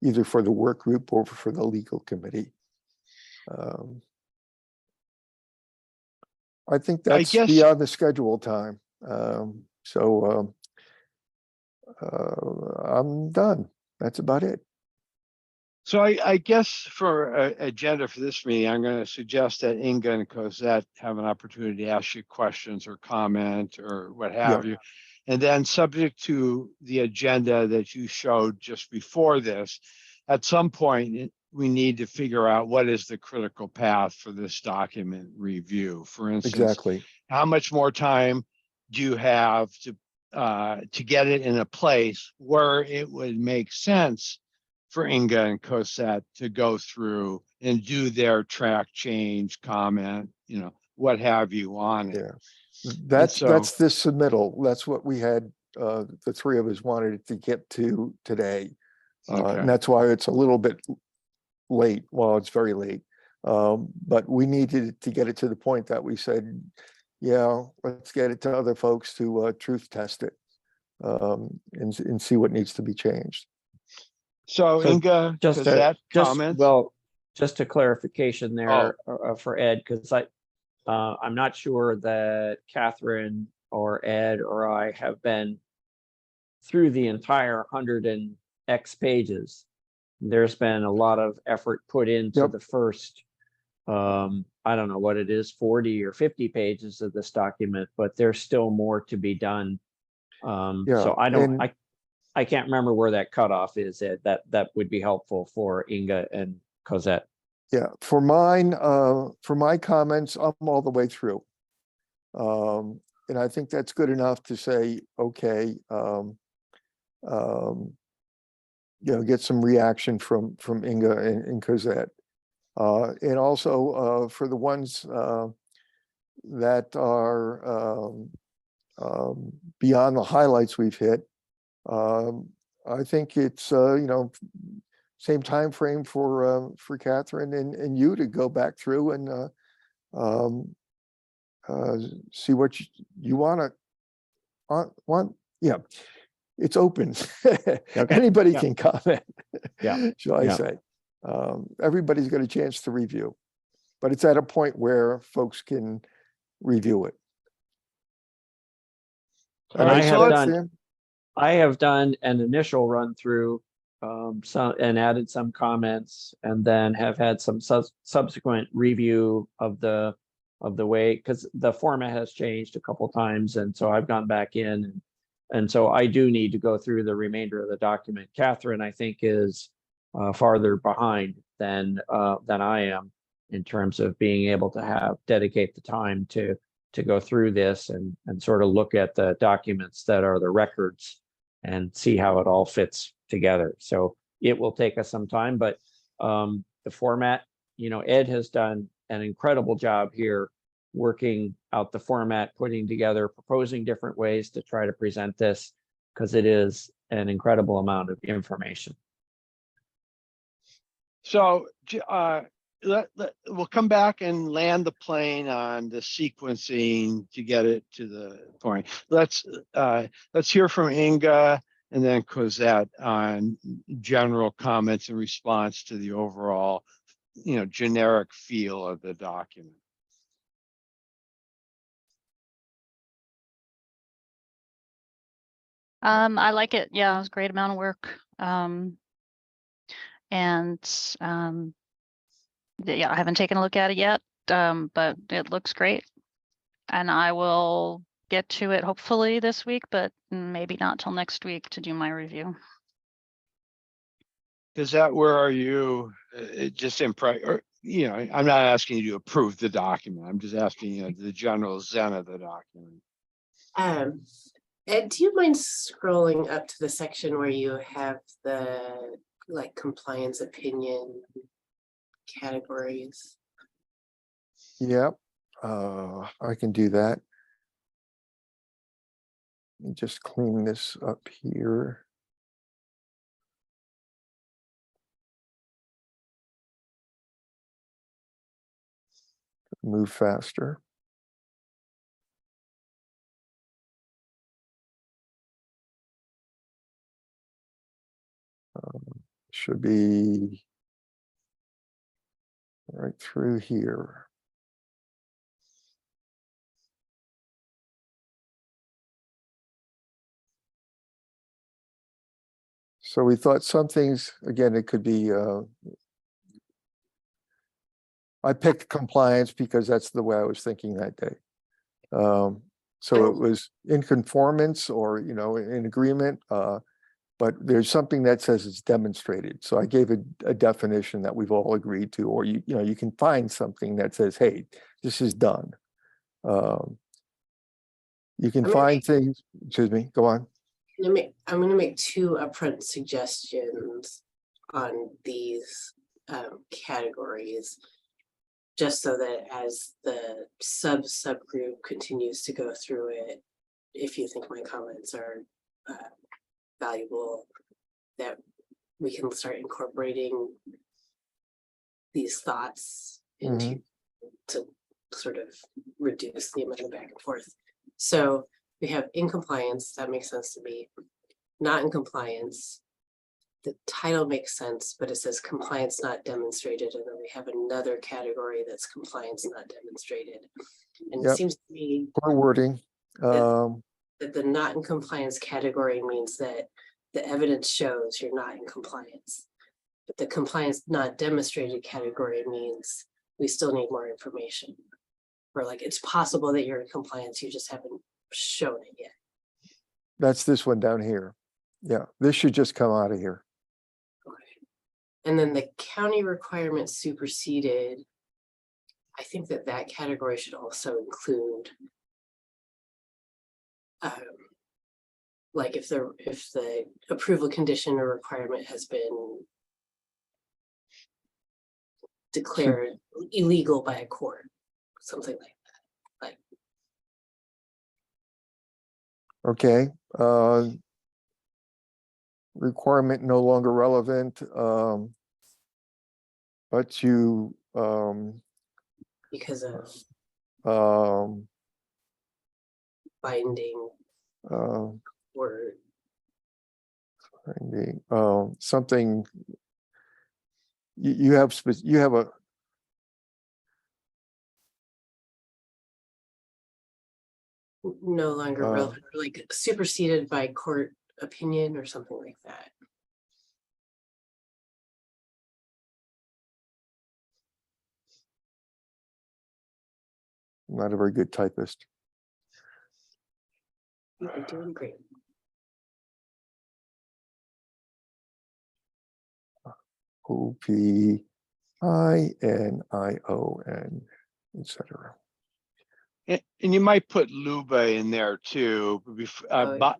either for the work group or for the legal committee. I think that's beyond the schedule time. So I'm done. That's about it. So I guess for an agenda for this meeting, I'm going to suggest that Inga and Cosette have an opportunity to ask you questions or comment or what have you. And then, subject to the agenda that you showed just before this, at some point, we need to figure out what is the critical path for this document review. For instance, Exactly. how much more time do you have to get it in a place where it would make sense for Inga and Cosette to go through and do their track change, comment, what have you on it. Yeah. That's this submittal. That's what we had. The three of us wanted to get to today. Okay. And that's why it's a little bit late. Well, it's very late. But we needed to get it to the point that we said, yeah, let's get it to other folks to truth test it, and see what needs to be changed. So Inga, just comments? Well, just a clarification there for Ed, because I'm not sure that Catherine or Ed or I have been through the entire 100 and X pages. There's been a lot of effort put into the first, I don't know what it is, 40 or 50 pages of this document, but there's still more to be done. So I can't remember where that cutoff is. Ed. That would be helpful for Inga and Cosette. Yeah, for my comments, I'm all the way through. And I think that's good enough to say, okay, get some reaction from Inga and Cosette. And also for the ones that are beyond the highlights we've hit, I think it's same time frame for Catherine and you to go back through and see what you want. Yeah, it's open. Anybody can comment. Shall I say? Everybody's got a chance to review, but it's at a point where folks can review it. And I have done an initial run through, and added some comments, and then have had some subsequent review of the way, because the format has changed a couple times, and so I've gone back in And so I do need to go through the remainder of the document. Catherine, I think, is farther behind than I am in terms of being able to dedicate the time to go through this and sort of look at the documents that are the records and see how it all fits together. So it will take us some time, but the format, Ed has done an incredible job here working out the format, putting together, proposing different ways to try to present this, because it is an incredible amount of information. So we'll come back and land the plane on the sequencing to get it to the point. Let's hear from Inga and then Cosette on general comments in response to the overall, generic feel of the document. I like it. Yeah, it was a great amount of work. Yeah, I haven't taken a look at it yet, but it looks great. And I will get to it hopefully this week, but maybe not till next week to do my review. Where are you? Just I'm not asking you to approve the document. I'm just asking you the general zen of the document. Ed, do you mind scrolling up to the section where you have the compliance opinion categories? Yep, I can do that. Let me just clean this up here. Move faster. Should be right through here. So we thought some things, again, it could be, I picked compliance because that's the way I was thinking that day. So it was in conformance or, in agreement, but there's something that says it's demonstrated. So I gave a definition that we've all agreed to, or you can find something that says, hey, this is done. You can find things, excuse me, go on. I'm going to make two upfront suggestions on these categories, just so that as the subgroup continues to go through it, if you think my comments are valuable, that we can start incorporating these thoughts into to sort of reduce the amount of back and forth. So we have in compliance, that makes sense to me. Not in compliance, the title makes sense, but it says compliance not demonstrated, and then we have another category that's compliance not demonstrated. And it seems to me poor wording. That the not in compliance category means that the evidence shows you're not in compliance. But the compliance not demonstrated category means we still need more information. Or it's possible that you're in compliance, you just haven't shown it yet. That's this one down here. Yeah, this should just come out of here. Okay. And then the county requirement superseded, I think that category should also include if the approval condition or requirement has been declared illegal by a court, something like that. Okay. Requirement no longer relevant, but you because of binding or something you have a no longer relevant, superseded by court opinion or something like that. I'm not a very good typist. You're doing great. OPINION, etc. And you might put Luba in there too, Oh, but,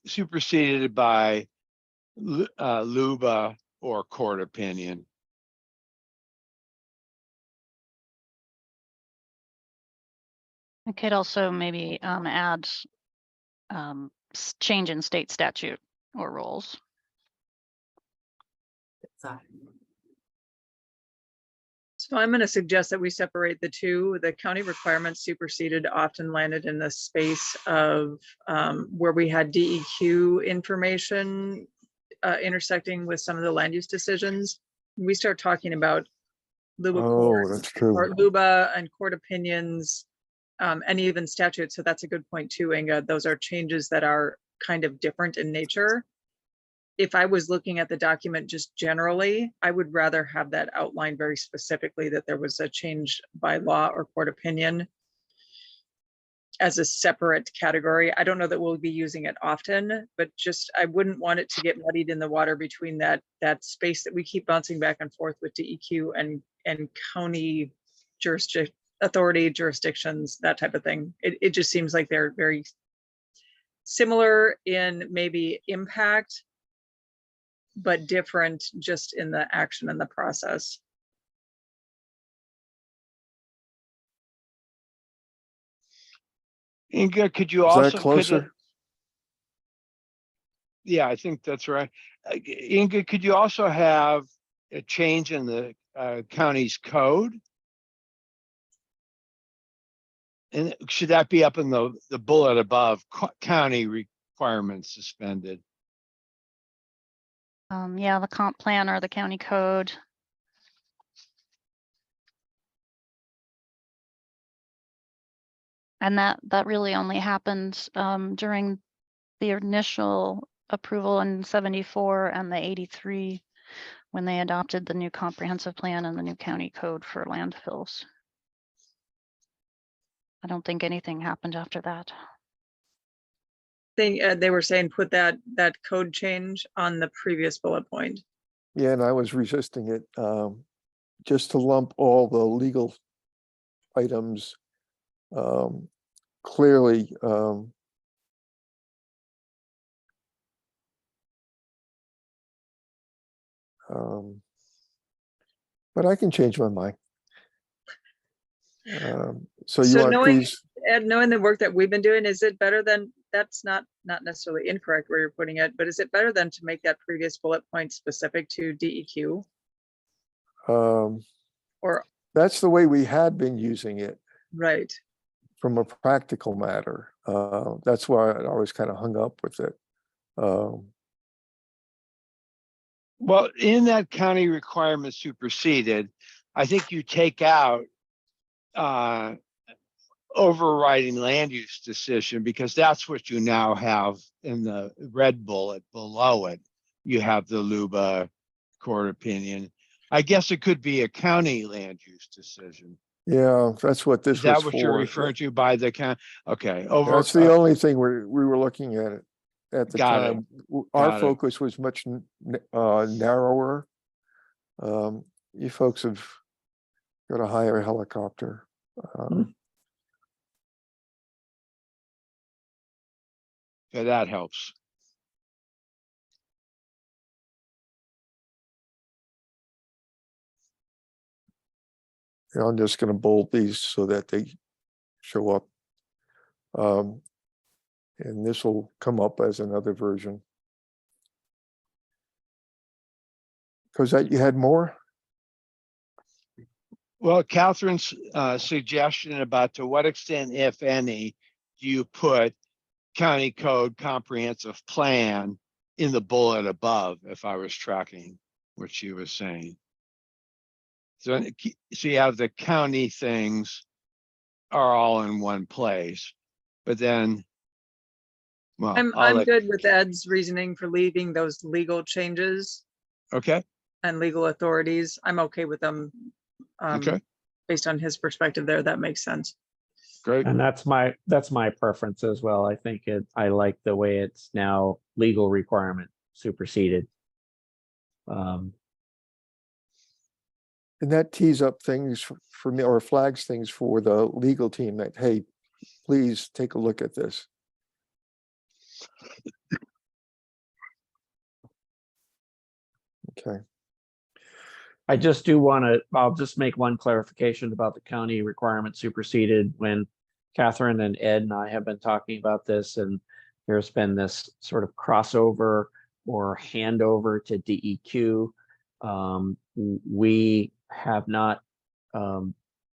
superseded by Luba or court opinion. I could also maybe add change in state statute or rules. sorry. So I'm going to suggest that we separate the two. The county requirements superseded often landed in the space of where we had DEQ information intersecting with some of the land use decisions. We start talking about Luba Oh, courts that's true. or Luba and court opinions, and even statutes. So that's a good point too, Inga. Those are changes that are kind of different in nature. If I was looking at the document just generally, I would rather have that outlined very specifically that there was a change by law or court opinion as a separate category. I don't know that we'll be using it often, but just, I wouldn't want it to get muddied in the water between that space that we keep bouncing back and forth with DEQ and county authority jurisdictions, that type of thing. It just seems like they're very similar in maybe impact, but different just in the action and the process. Inga, could you Is also? that closer? Yeah, I think that's right. Inga, could you also have a change in the county's code? And should that be up in the bullet above, county requirements suspended? Yeah, the comp plan or the county code. And that really only happened during the initial approval in 74 and the 83 when they adopted the new comprehensive plan and the new county code for landfills. I don't think anything happened after that. They were saying put that code change on the previous bullet point. Yeah, and I was resisting it, just to lump all the legal items clearly. But I can change my mind. So you So want knowing, these? Ed, knowing the work that we've been doing, is it better than, that's not necessarily incorrect where you're putting it, but is it better than to make that previous bullet point specific to DEQ? Or, That's the way we had been using it right, from a practical matter. That's why I always kind of hung up with it. Well, in that county requirement superseded, I think you take out overriding land use decision, because that's what you now have in the red bullet below it. You have the Luba court opinion. I guess it could be a county land use decision. Yeah, that's what this Is that was what you're for. referring to by the county? Okay, That's the only thing we were looking at it at the Got it. time. Our Got it. focus was much narrower. You folks have got to hire a helicopter. Yeah, that helps. And I'm just going to bold these so that they show up. And this will come up as another version. Because you had more? Well, Catherine's suggestion about to what extent, if any, do you put county code comprehensive plan in the bullet above, if I was tracking what she was saying. So you have the county things are all in one place, but then, well, I'm good with Ed's reasoning for leaving those legal changes okay, and legal authorities. I'm okay with them. okay, Based on his perspective there, that makes sense. great. And that's my preference as well. I think I like the way it's now legal requirement superseded. Um, And that tees up things for me, or flags things for the legal team that, hey, please take a look at this. Okay, I just do want to, I'll just make one clarification about the county requirement superseded when Catherine and Ed and I have been talking about this, and there's been this sort of crossover or handover to DEQ. We have not,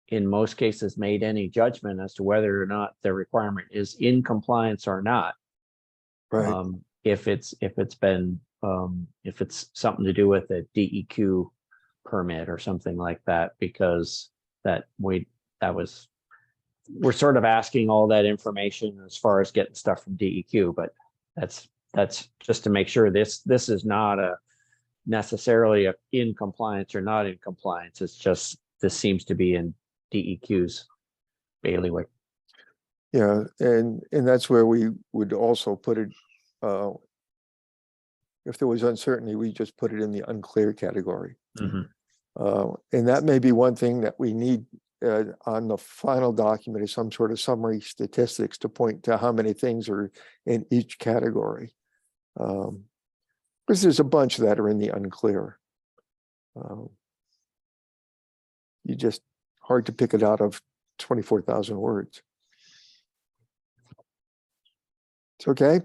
in most cases, made any judgment as to whether or not the requirement is in compliance or not. right. If it's been, if it's something to do with a DEQ permit or something like that, because we're sort of asking all that information as far as getting stuff from DEQ, but that's just to make sure this is not a necessarily in compliance or not in compliance. It's just, this seems to be in DEQ's bailiwick. Yeah, and that's where we would also put it, if there was uncertainty, we just put it in the unclear category. Mhm. And that may be one thing that we need on the final document, is some sort of summary statistics to point to how many things are in each category. Because there's a bunch that are in the unclear. You just, hard to pick it out of 24,000 words. It's okay.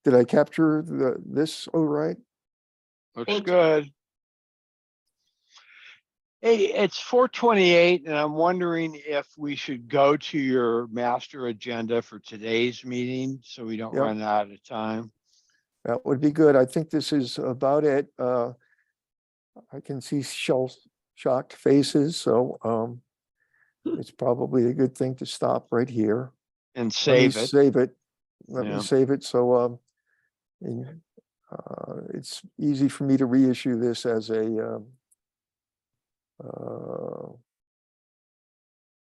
Did I capture this all right? Looks good. Hey, it's 4:28, and I'm wondering if we should go to your master agenda for today's meeting so we don't Yep. run out of time. That would be good. I think this is about it. I can see shocked faces, so it's probably a good thing to stop right here. And Let me save it. save it. Let Yeah. me save it. So it's easy for me to reissue this as a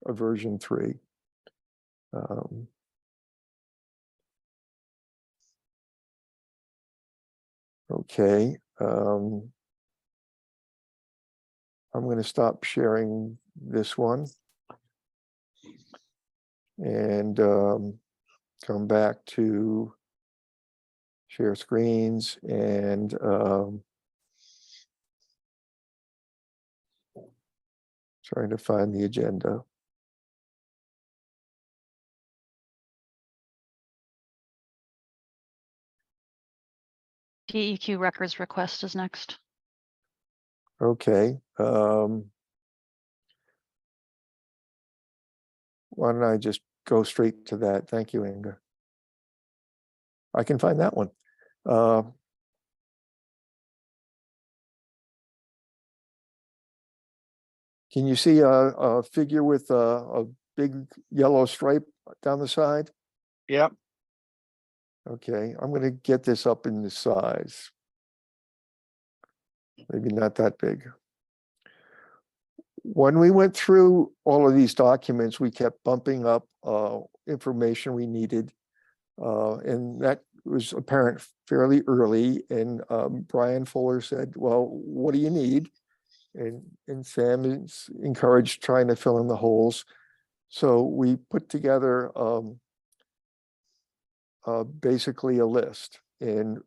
version 3. Okay. I'm going to stop sharing this one and come back to share screens and trying to find the agenda. DEQ records request is next. Okay. Why don't I just go straight to that? Thank you, Inga. I can find that one. Can you see a figure with a big yellow stripe down the side? Yep. Okay, I'm going to get this up in the size. Maybe not that big. When we went through all of these documents, we kept bumping up information we needed. And that was apparent fairly early. And Brian Fuller said, well, what do you need? And Sam is encouraged trying to fill in the holes. So we put together basically a list. And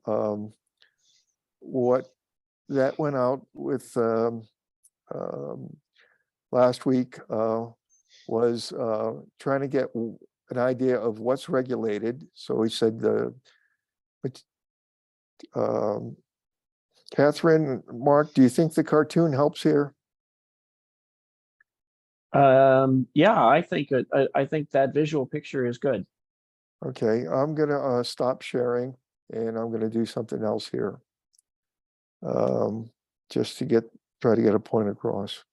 what that went out with last week was trying to get an idea of what's regulated. So he said Catherine, Mark, do you think the cartoon helps here? Yeah, I think that visual picture is good. Okay, I'm gonna stop sharing and I'm gonna do something else here. Just to try to get a point across.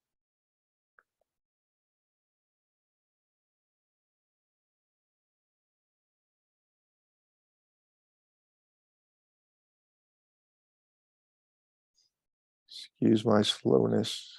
Excuse my slowness.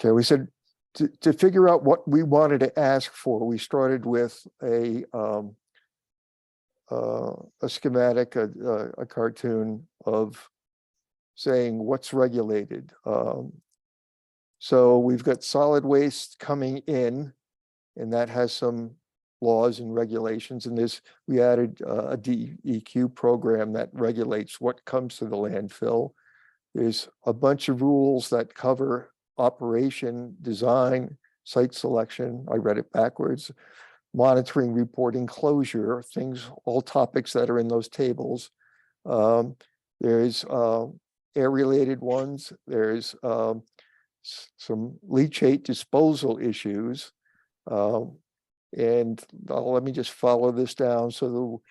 Okay, we said to figure out what we wanted to ask for, we started with a schematic, a cartoon of saying what's regulated. So we've got solid waste coming in, and that has some laws and regulations. And we added a DEQ program that regulates what comes to the landfill. There's a bunch of rules that cover operation, design, site selection. I read it backwards. Monitoring, reporting, closure, things, all topics that are in those tables. There's air-related ones. There's some leachate disposal issues. And let me just follow this down. So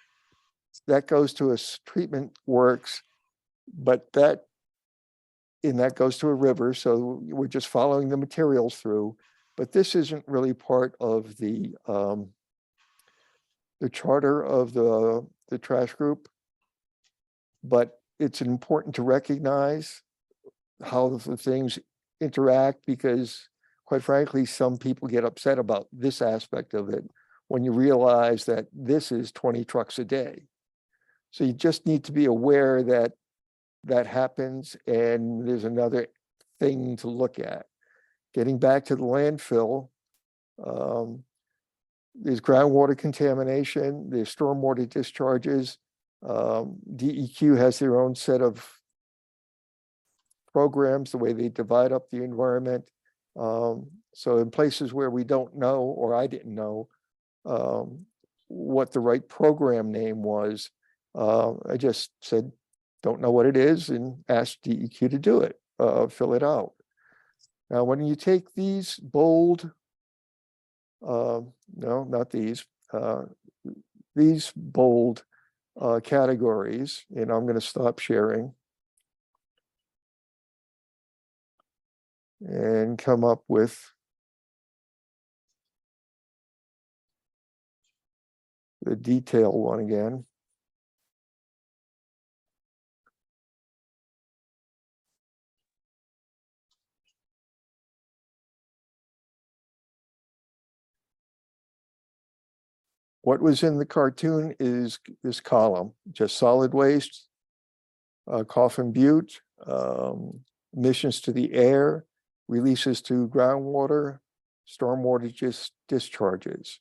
that goes to a treatment works, but that goes to a river. So we're just following the materials through. But this isn't really part of the charter of the trash group. But it's important to recognize how the things interact, because quite frankly, some people get upset about this aspect of it when you realize that this is 20 trucks a day. So you just need to be aware that that happens, and there's another thing to look at. Getting back to the landfill, there's groundwater contamination, there's stormwater discharges. DEQ has their own set of programs, the way they divide up the environment. So in places where we don't know, or I didn't know what the right program name was, I just said, don't know what it is, and ask DEQ to do it, fill it out. Now, when you take these bold, no, not these bold categories, and I'm going to stop sharing and come up with the detail one again. What was in the cartoon is this column, just solid waste, coffin butte, emissions to the air, releases to groundwater, stormwater discharges.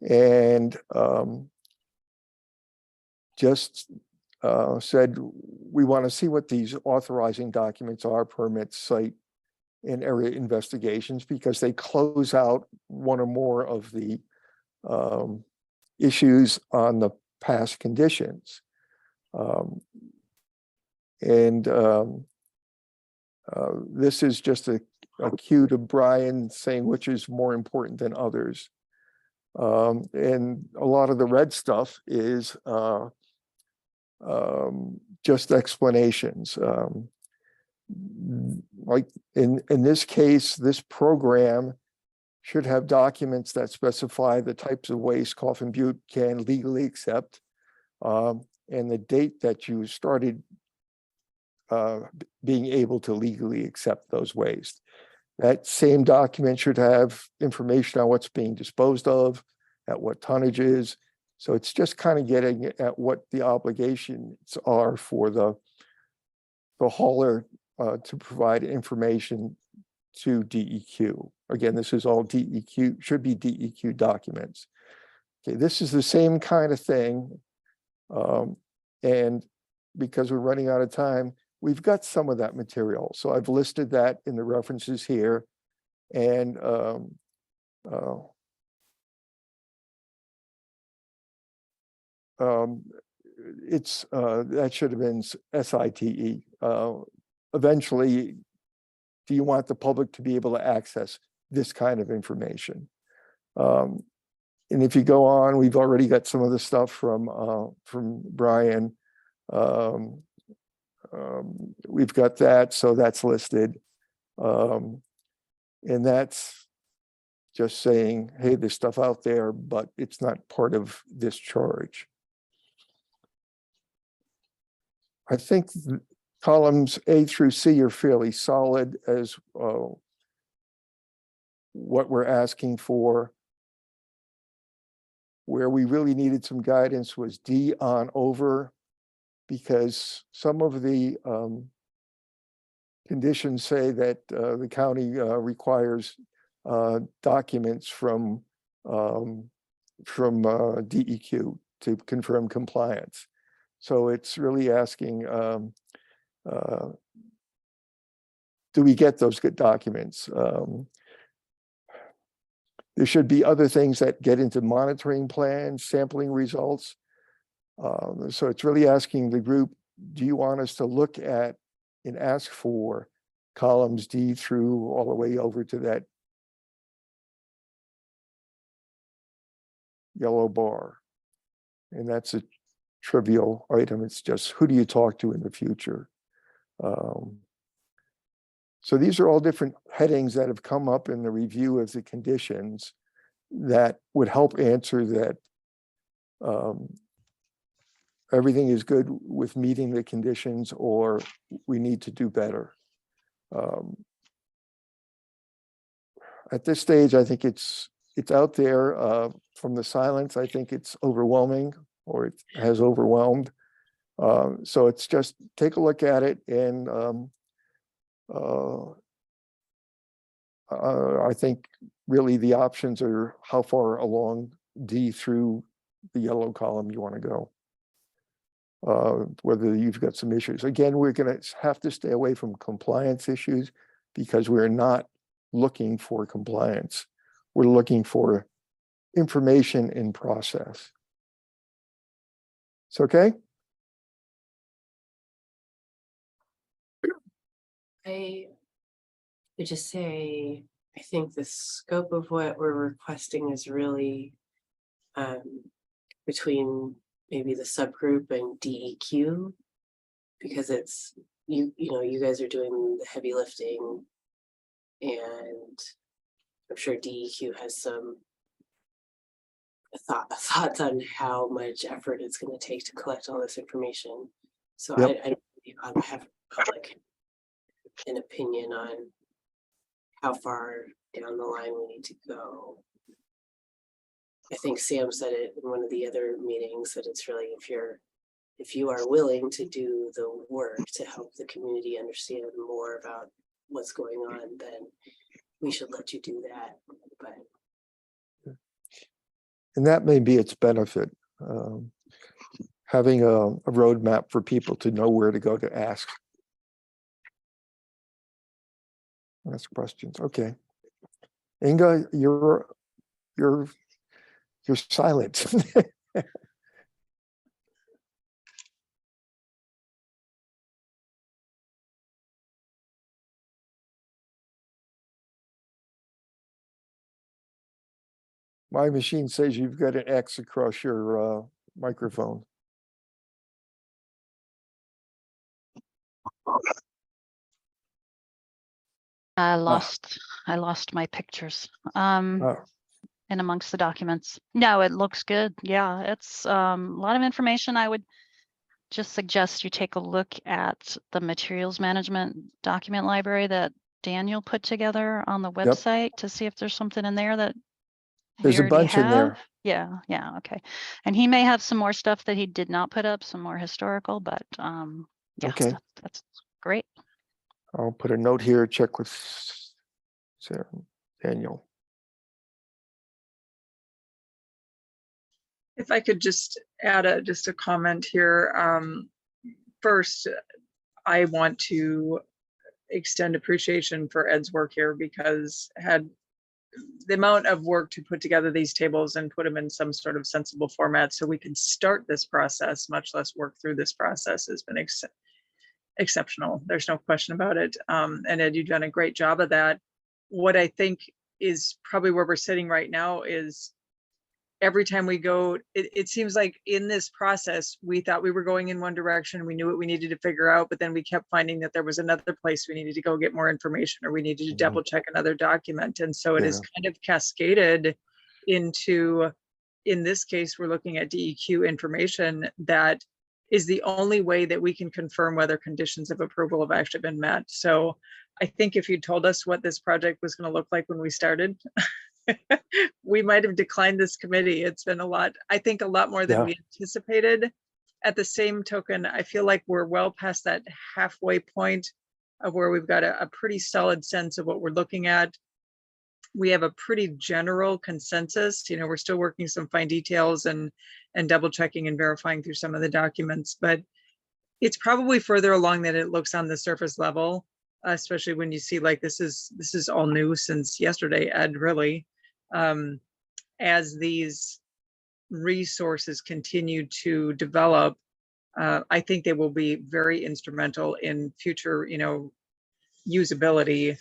And just said, we want to see what these authorizing documents are, permits, site, and area investigations, because they close out one or more of the issues on the past conditions. This is just a cue to Brian saying which is more important than others. And a lot of the red stuff is just explanations. Like in this case, this program should have documents that specify the types of waste Coffin Butte can legally accept, and the date that you started being able to legally accept those waste. That same document should have information on what's being disposed of, at what tonnages. So it's just kind of getting at what the obligations are for the hauler to provide information to DEQ. Again, this is all DEQ, should be DEQ documents. Okay, this is the same kind of thing. And because we're running out of time, we've got some of that material. So I've listed that in the references here. And it's that should have been SITE. Eventually, do you want the public to be able to access this kind of information? And if you go on, we've already got some of the stuff from Brian. We've got that, so that's listed. And that's just saying, hey, there's stuff out there, but it's not part of this charge. I think columns A through C are fairly solid as what we're asking for. Where we really needed some guidance was D on over, because some of the conditions say that the county requires documents from DEQ to confirm compliance. So it's really asking, do we get those good documents? There should be other things that get into monitoring plans, sampling results. So it's really asking the group, do you want us to look at and ask for columns D through all the way over to that yellow bar? And that's a trivial item. It's just, who do you talk to in the future? So these are all different headings that have come up in the review of the conditions that would help answer that everything is good with meeting the conditions, or we need to do better. At this stage, I think it's out there. From the silence, I think it's overwhelming, or it has overwhelmed. So it's just take a look at it, and I think really the options are how far along D through the yellow column you want to go. Whether you've got some issues. Again, we're going to have to stay away from compliance issues, because we're not looking for compliance. We're looking for information in process. It's okay? I would just say, I think the scope of what we're requesting is really between maybe the subgroup and DEQ, because it's, you know, you guys are doing the heavy lifting, and I'm sure DEQ has some thoughts on how much effort it's going to take to collect all this information. So Yep. I don't have public an opinion on how far down the line we need to go. I think Sam said it in one of the other meetings, that it's really, if you are willing to do the work to help the community understand more about what's going on, then we should let you do that. But And that may be its benefit. Having a roadmap for people to know where to go to ask. Ask questions. Okay. Inga, you're silent. My machine says you've got an X across your microphone. I lost my pictures Oh, in amongst the documents. No, it looks good. Yeah, it's a lot of information. I would just suggest you take a look at the materials management document library that Daniel put together on the website to see if there's something in there that there's we a already bunch in there. have. Yeah, okay. And he may have some more stuff that he did not put up, some more historical, but yeah, Okay. that's great. I'll put a note here, check with Sarah, Daniel. If I could just add just a comment here. First, I want to extend appreciation for Ed's work here, because had the amount of work to put together these tables and put them in some sort of sensible format so we can start this process, much less work through this process, has been exceptional. There's no question about it. And Ed, you've done a great job of that. What I think is probably where we're sitting right now is every time we go, it seems like in this process, we thought we were going in one direction. We knew what we needed to figure out, but then we kept finding that there was another place we needed to go get more information, or we needed to double check another document. And so it is kind of cascaded into, in this case, we're looking at DEQ information that is the only way that we can confirm whether conditions of approval have actually been met. So I think if you told us what this project was going to look like when we started, we might have declined this committee. It's been a lot, I think a lot more than Yeah. we anticipated. At the same token, I feel like we're well past that halfway point of where we've got a pretty solid sense of what we're looking at. We have a pretty general consensus. You know, we're still working some fine details and double checking and verifying through some of the documents, but it's probably further along than it looks on the surface level, especially when you see like this is all new since yesterday, Ed, really. As these resources continue to develop, I think they will be very instrumental in future, you know, usability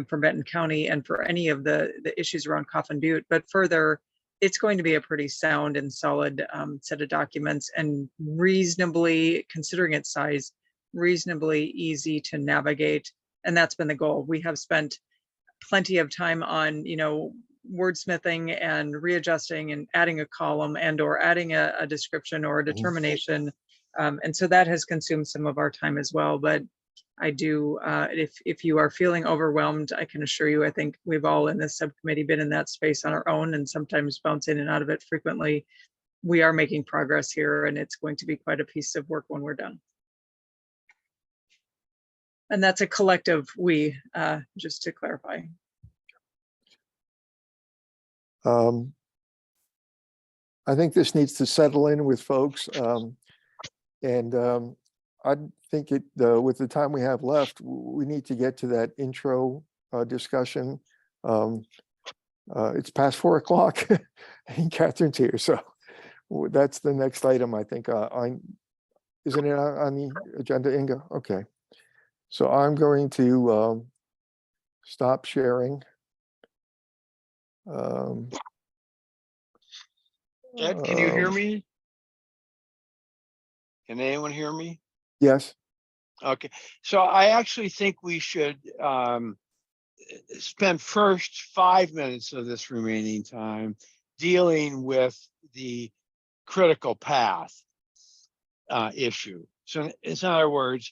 for Benton County and for any of the issues around Coffin Butte. But further, it's going to be a pretty sound and solid set of documents, and reasonably, considering its size, reasonably easy to navigate. And that's been the goal. We have spent plenty of time on, you know, wordsmithing and readjusting and adding a column and or adding a description or a determination. And so that has consumed some of our time as well. But I do, if you are feeling overwhelmed, I can assure you, I think we've all in this subcommittee been in that space on our own and sometimes bounce in and out of it frequently. We are making progress here, and it's going to be quite a piece of work when we're done. And that's a collective we, just to clarify. I think this needs to settle in with folks. I think with the time we have left, we need to get to that intro discussion. It's past 4 o'clock and Catherine's here. So that's the next item, I think. Isn't it on the agenda, Inga? Okay. So I'm going to stop sharing. Ed, can you hear me? Can anyone hear me? Yes. Okay, so I actually think we should spend first 5 minutes of this remaining time dealing with the critical path issue. So in other words,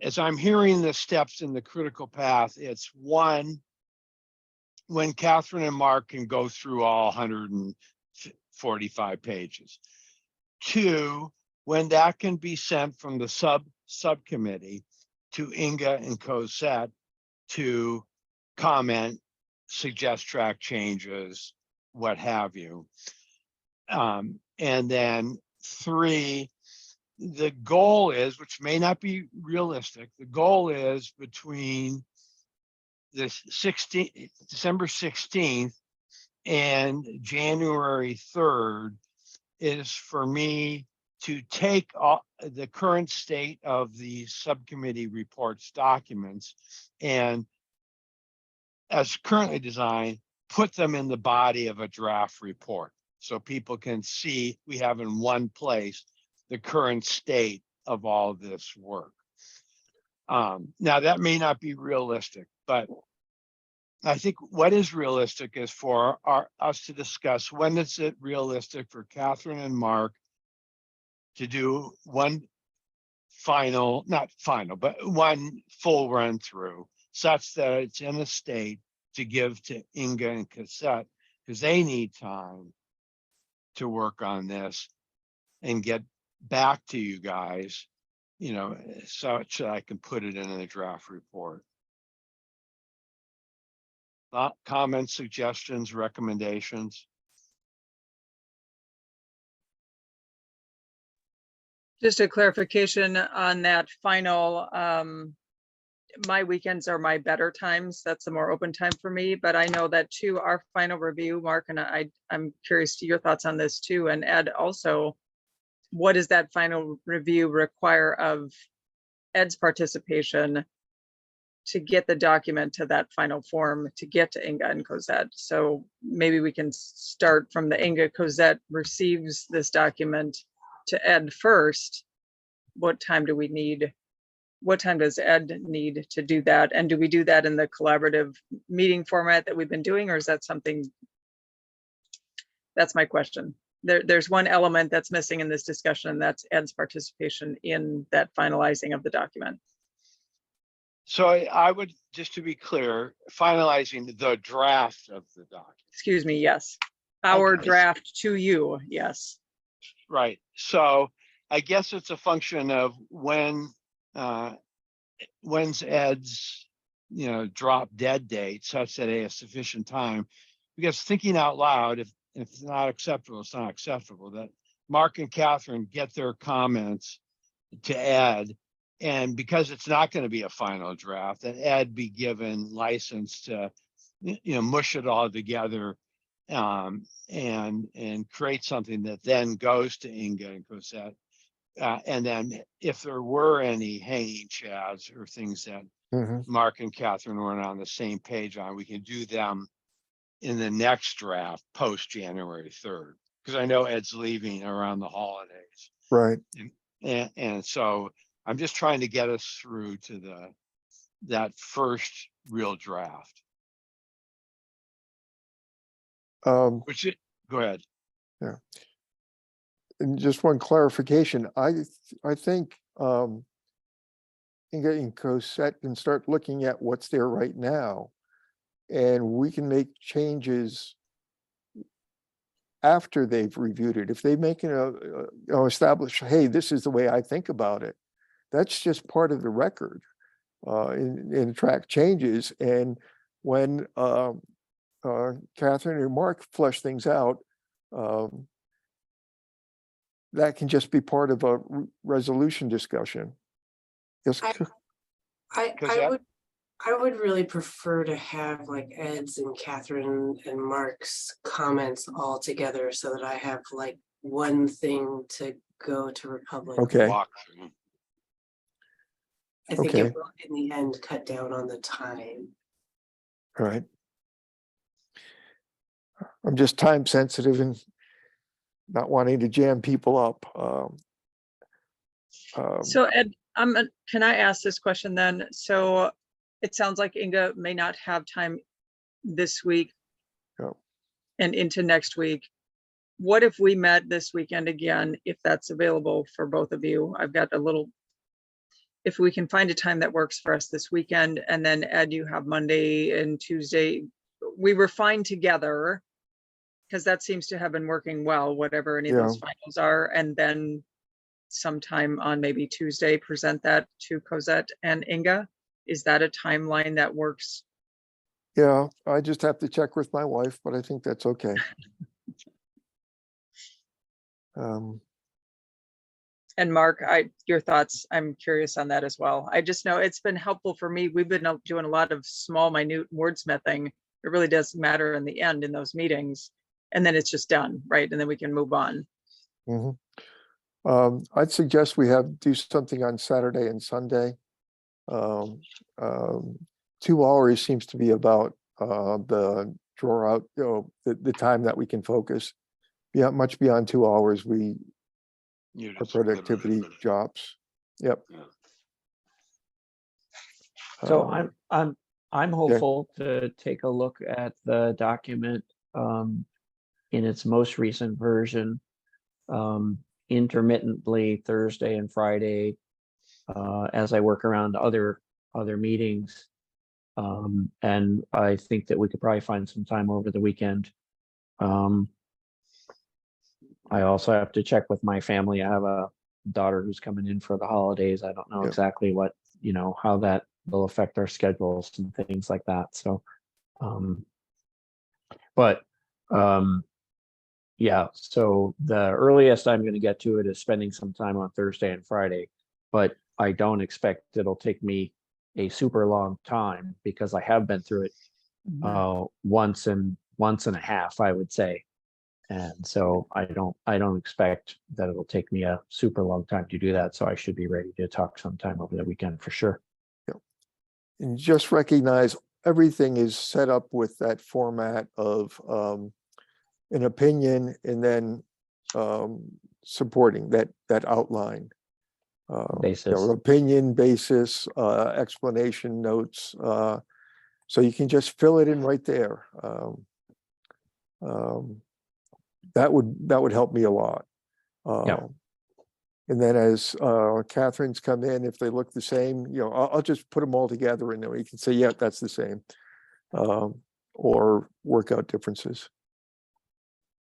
as I'm hearing the steps in the critical path, it's one, when Catherine and Mark can go through all 145 pages. 2, when that can be sent from the subcommittee to Inga and Cosette to comment, suggest track changes, what have you. And then 3, the goal is, which may not be realistic, the goal is between this December 16th and January 3rd is for me to take the current state of the subcommittee reports documents and, as currently designed, put them in the body of a draft report so people can see we have in one place the current state of all this work. Now that may not be realistic, but I think what is realistic is for us to discuss when is it realistic for Catherine and Mark to do one final, not final, but one full run through such that it's in a state to give to Inga and Cosette, because they need time to work on this and get back to you guys, you know, such that I can put it in a draft report. Comments, suggestions, recommendations? Just a clarification on that final, my weekends are my better times. That's the more open time for me, but I know that too, our final review, Mark, and I'm curious to your thoughts on this too. And Ed also, what does that final review require of Ed's participation to get the document to that final form, to get to Inga and Cosette? So maybe we can start from the Inga Cosette receives this document to Ed first. What time do we need? What time does Ed need to do that? And do we do that in the collaborative meeting format that we've been doing, or is that something? That's my question. there's one element that's missing in this discussion, and that's Ed's participation in that finalizing of the document. So I would, just to be clear, finalizing the draft of the document. Excuse me, yes. Our Okay. draft to you, yes. Right. So I guess it's a function of when's Ed's, drop dead date such that they have sufficient time. Because thinking out loud, if it's not acceptable, it's not acceptable. That Mark and Catherine get their comments to Ed, and because it's not going to be a final draft, that Ed be given license to, mush it all together, and create something that then goes to Inga and Cosette. And then if there were any hanging chads or things that Mhm. Mark and Catherine weren't on the same page on, we can do them in the next draft post January 3rd. Because I know Ed's leaving around the holidays. Right. And so I'm just trying to get us through to that first real draft, Um, go ahead. and just one clarification, I think Inga and Cosette can start looking at what's there right now, and we can make changes after they've reviewed it. If they make establish, hey, this is the way I think about it, that's just part of the record in track changes. And when Catherine and Mark flesh things out, that can just be part of a resolution discussion. Yes. I would really prefer to have like Ed's and Catherine and Mark's comments all together so that I have like one thing to go to Republic. Okay. Walk through. I think Okay. it will in the end cut down on the time. All right. I'm just time sensitive and not wanting to jam people up. So Ed, can I ask this question then? So it sounds like Inga may not have time this week No. and into next week. What if we met this weekend again, if that's available for both of you? I've got if we can find a time that works for us this weekend, and then Ed, you have Monday and Tuesday. We were fine together because that seems to have been working well, whatever any of those finals are. And then sometime on maybe Tuesday, present that to Cosette and Inga. Is that a timeline that works? Yeah, I just have to check with my wife, but I think that's okay. And Mark, your thoughts, I'm curious on that as well. I just know it's been helpful for me. We've been doing a lot of small, minute wordsmithing. It really does matter in the end in those meetings. And then it's just done, right? And then we can move on. Mm-hmm. I'd suggest we do something on Saturday and Sunday. 2 hours seems to be about the draw out, the time that we can focus. Yeah, much beyond 2 hours, our productivity drops. Yep. Yeah. So I'm hopeful to take a look at the document in its most recent version, intermittently Thursday and Friday, as I work around other meetings. And I think that we could probably find some time over the weekend. I also have to check with my family. I have a daughter who's coming in for the holidays. I don't know exactly what, how that will affect our schedules and things like that. So, yeah, so the earliest I'm going to get to it is spending some time on Thursday and Friday, but I don't expect it'll take me a super long time because I have been through it once and a half, I would say. And so I don't expect that it'll take me a super long time to do that. So I should be ready to talk sometime over the weekend for sure. And just recognize everything is set up with that format of an opinion and then supporting that outline. Basis. Opinion, basis, explanation, notes. So you can just fill it in right there. that would help me a lot. Yeah. And then as Catherine's come in, if they look the same, I'll just put them all together and then we can say, yeah, that's the same. Or work out differences.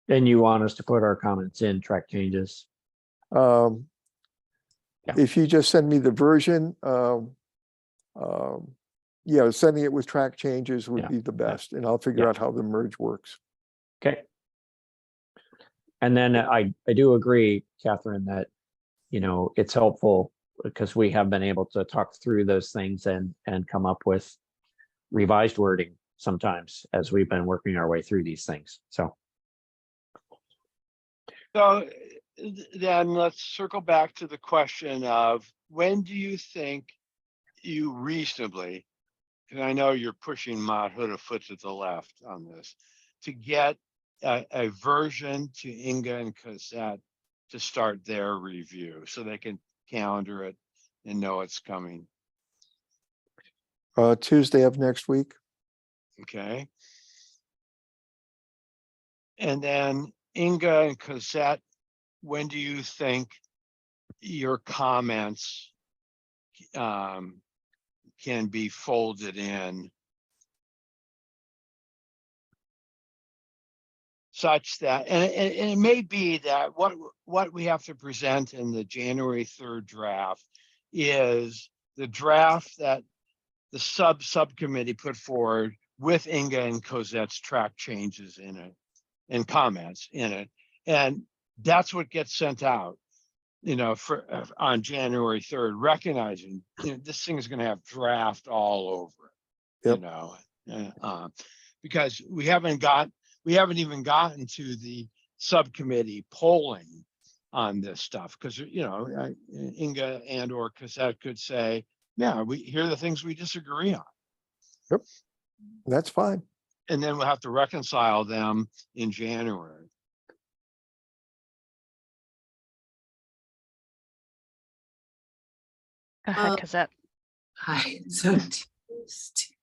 And you want us to put our comments in track changes? Um, Yeah. If you just send me the version, sending it with track changes would Yeah. be the best, and I'll figure Yeah. out how the merge works. Okay. And then I do agree, Catherine, that, it's helpful because we have been able to talk through those things and come up with revised wording sometimes as we've been working our way through these things. So Then let's circle back to the question of when do you think you reasonably, and I know you're pushing Matt Hood a foot to the left on this, to get a version to Inga and Cosette to start their review so they can calendar it and know it's coming. Tuesday of next week. Okay. And then Inga and Cosette, when do you think your comments can be folded in such that, and it may be that what we have to present in the January 3rd draft is the draft that the subcommittee put forward with Inga and Cosette's track changes in it and comments in it. And that's what gets sent out, for on January 3rd, recognizing this thing is going to have draft all over it, Yep. because we haven't even gotten to the subcommittee polling on this stuff, because Inga and or Cosette could say, yeah, here are the things we disagree on. Yep, that's fine. And then we'll have to reconcile them in January. Go ahead, Cosette. Hi, so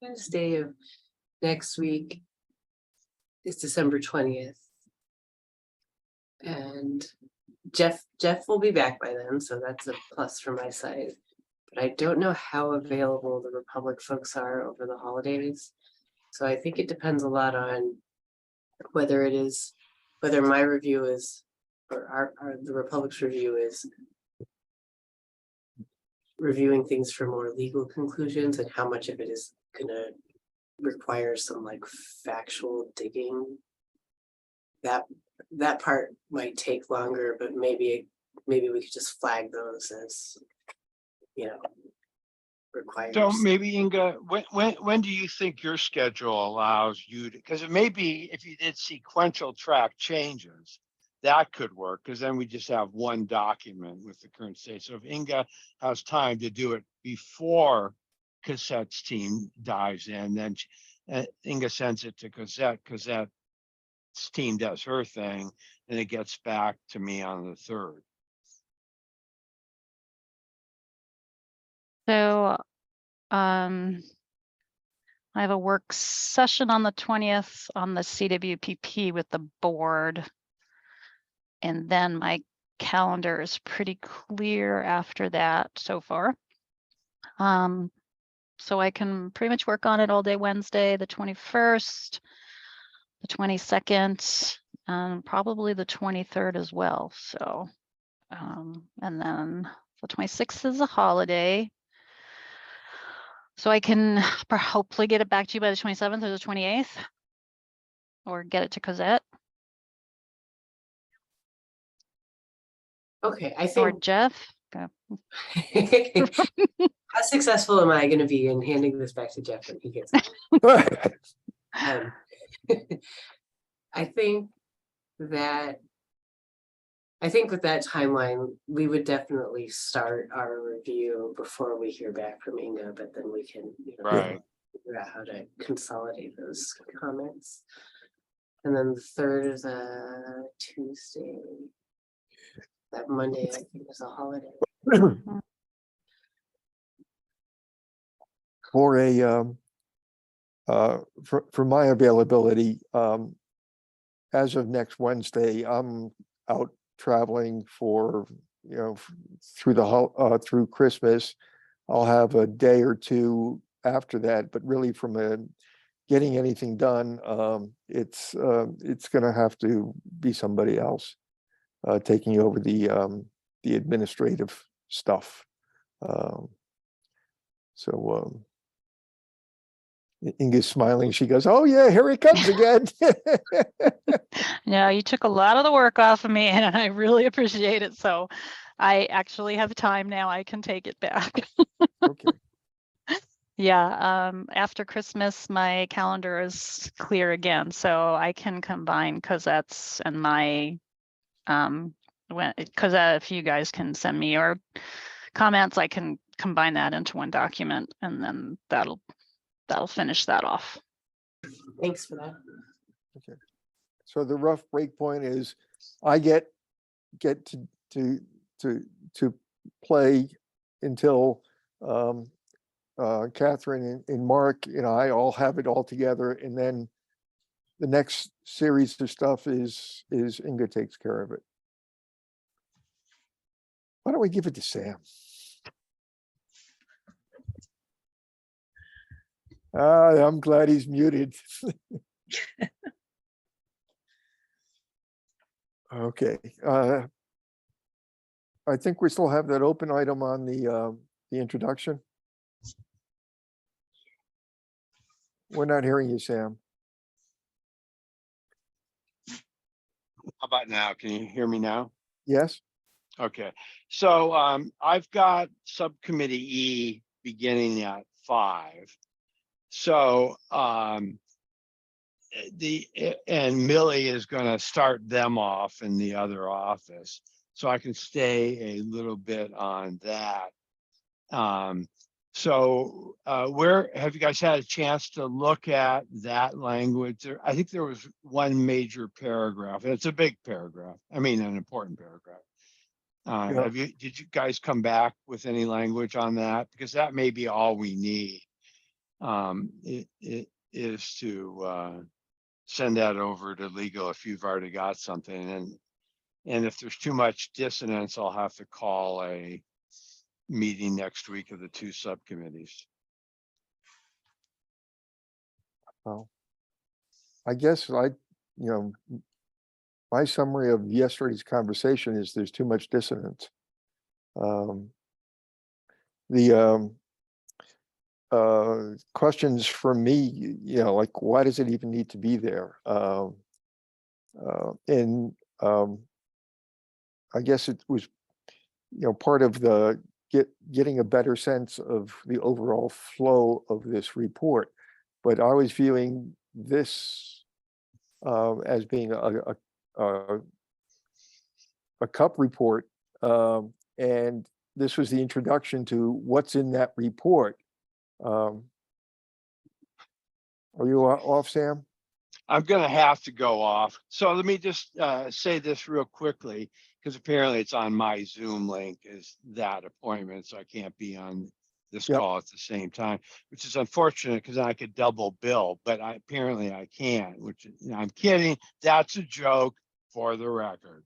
Tuesday of next week is December 20th. And Jeff will be back by then, so that's a plus for my side. But I don't know how available the Republic folks are over the holidays. So I think it depends a lot on whether my review is, or the Republic's review is reviewing things for more legal conclusions and how much of it is gonna require some like factual digging. That part might take longer, but maybe we could just flag those as, requires. So maybe Inga, when do you think your schedule allows you to, because it may be if you did sequential track changes, that could work, because then we just have one document with the current state. So if Inga has time to do it before Cosette's team dives in, then Inga sends it to Cosette, Cosette's team does her thing, and it gets back to me on the 3rd. So I have a work session on the 20th on the CWPP with the board. And then my calendar is pretty clear after that so far. So I can pretty much work on it all day Wednesday, the 21st, the 22nd, and probably the 23rd as well. So, and then the 26th is a holiday. So I can hopefully get it back to you by the 27th or the 28th, or get it to Cosette. Okay, I Or think. Jeff. Go. How successful am I going to be in handing this back to Jeff when he gets it? I think with that timeline, we would definitely start our review before we hear back from Inga, but then we can Right. figure out how to consolidate those comments. And then the 3rd is a Tuesday. That Monday, I think, is a holiday. For my availability, as of next Wednesday, I'm out traveling for, through Christmas. I'll have a day or two after that, but really from getting anything done, it's gonna have to be somebody else taking over the administrative stuff. So Inga's smiling. She goes, "Oh yeah, here he comes again." Yeah, you took a lot of the work off of me and I really appreciate it. So I actually have time now. I can take it back. Okay. Yeah, after Christmas, my calendar is clear again, so I can combine Cosette's and my, Cosette, if you guys can send me your comments, I can combine that into one document and then that'll finish that off. Thanks for that. Okay. So the rough breakpoint is I get to play until Catherine and Mark, I all have it all together, and then the next series of stuff is Inga takes care of it. Why don't we give it to Sam? I'm glad he's muted. Okay. I think we still have that open item on the introduction. We're not hearing you, Sam. How about now? Can you hear me now? Yes? Okay, so I've got subcommittee E beginning at 5. So and Millie is going to start them off in the other office, so I can stay a little bit on that. So where have you guys had a chance to look at that language? I think there was one major paragraph, and it's a big paragraph. I mean, an important paragraph. Yeah. Did you guys come back with any language on that? Because that may be all we need. It is to send that over to legal if you've already got something, and if there's too much dissonance, I'll have to call a meeting next week of the 2 subcommittees. Well, I guess my summary of yesterday's conversation is there's too much dissonance. The questions from me, like why does it even need to be there? And I guess it was, part of the getting a better sense of the overall flow of this report. But I was viewing this as being a cup report, and this was the introduction to what's in that report. Are you off, Sam? I'm going to have to go off. So let me just say this real quickly, because apparently it's on my Zoom link is that appointment, so I can't be on this call at the same time, which is unfortunate because I could double bill, but apparently I can't, which I'm kidding. That's a joke for the record.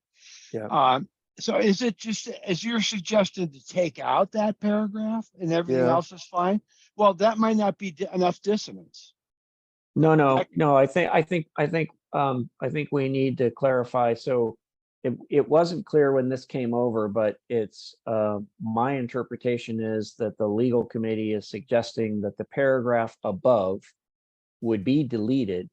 Yeah. So is it just, as you're suggesting, to take out that paragraph and everything else is fine? Well, that might not be enough dissonance. No. I think we need to clarify. So it wasn't clear when this came over, but it's my interpretation is that the legal committee is suggesting that the paragraph above would be deleted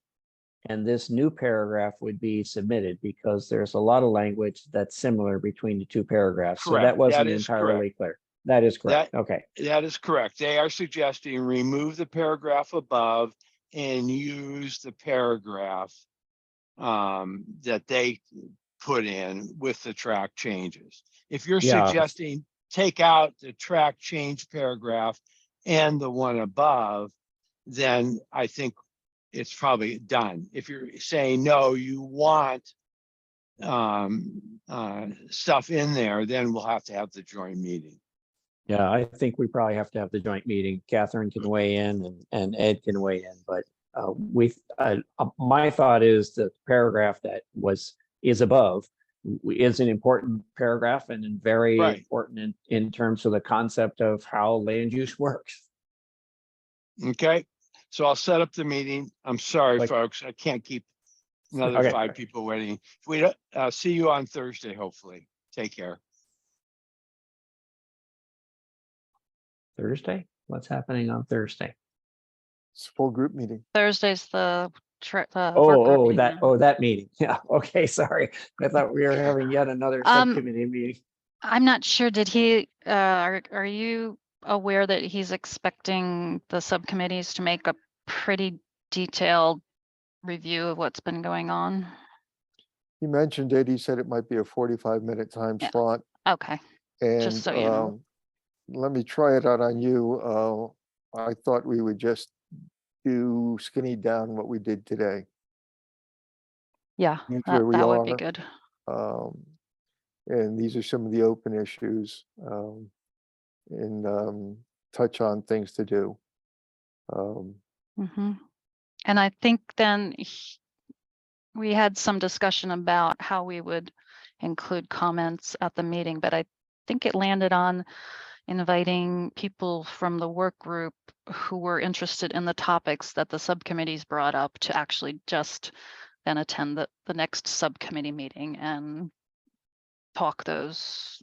and this new paragraph would be submitted because there's a lot of language that's similar between the 2 paragraphs. Correct. So that wasn't That is entirely correct. clear. That is correct. Okay. That is correct. They are suggesting remove the paragraph above and use the paragraph that they put in with the track changes. If you're suggesting take out the track change paragraph and the one above, then I think it's probably done. If you're saying no, you want stuff in there, then we'll have to have the joint meeting. Yeah, I think we probably have to have the joint meeting. Catherine can weigh in and Ed can weigh in, but My thought is that the paragraph that is above is an important paragraph and very Right. important in terms of the concept of how land use works. Okay, so I'll set up the meeting. I'm sorry, Like- folks, I can't keep another Okay. 5 people waiting. If we don't, see you on Thursday, hopefully. Take care. Thursday? What's happening on Thursday? It's a full group meeting. Thursday's the work group meeting, yeah. That meeting. Yeah, okay, sorry. I thought we were having yet another Um, subcommittee meeting. I'm not sure, did he, are you aware that he's expecting the subcommittees to make a pretty detailed review of what's been going on? He mentioned it. He said it might be a 45-minute time Yeah. slot. Okay, And so you know. let me try it out on you. I thought we would just do skinny down what we did today. Yeah, Use where we that would be are. good. And these are some of the open issues, and touch on things to do. Hmm. And I think then we had some discussion about how we would include comments at the meeting, but I think it landed on inviting people from the work group who were interested in the topics that the subcommittees brought up to actually just then attend the next subcommittee meeting and talk those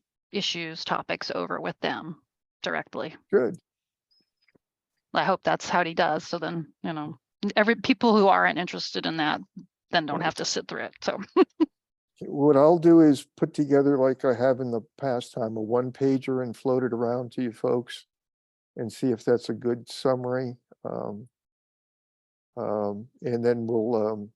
topics over with them directly. Good. I hope that's how he does. So then, you know, people who aren't interested in that then don't have to sit through it. So What I'll do is put together, like I have in the past time, a one-pager and float it around to you folks and see if that's a good summary. And then we'll,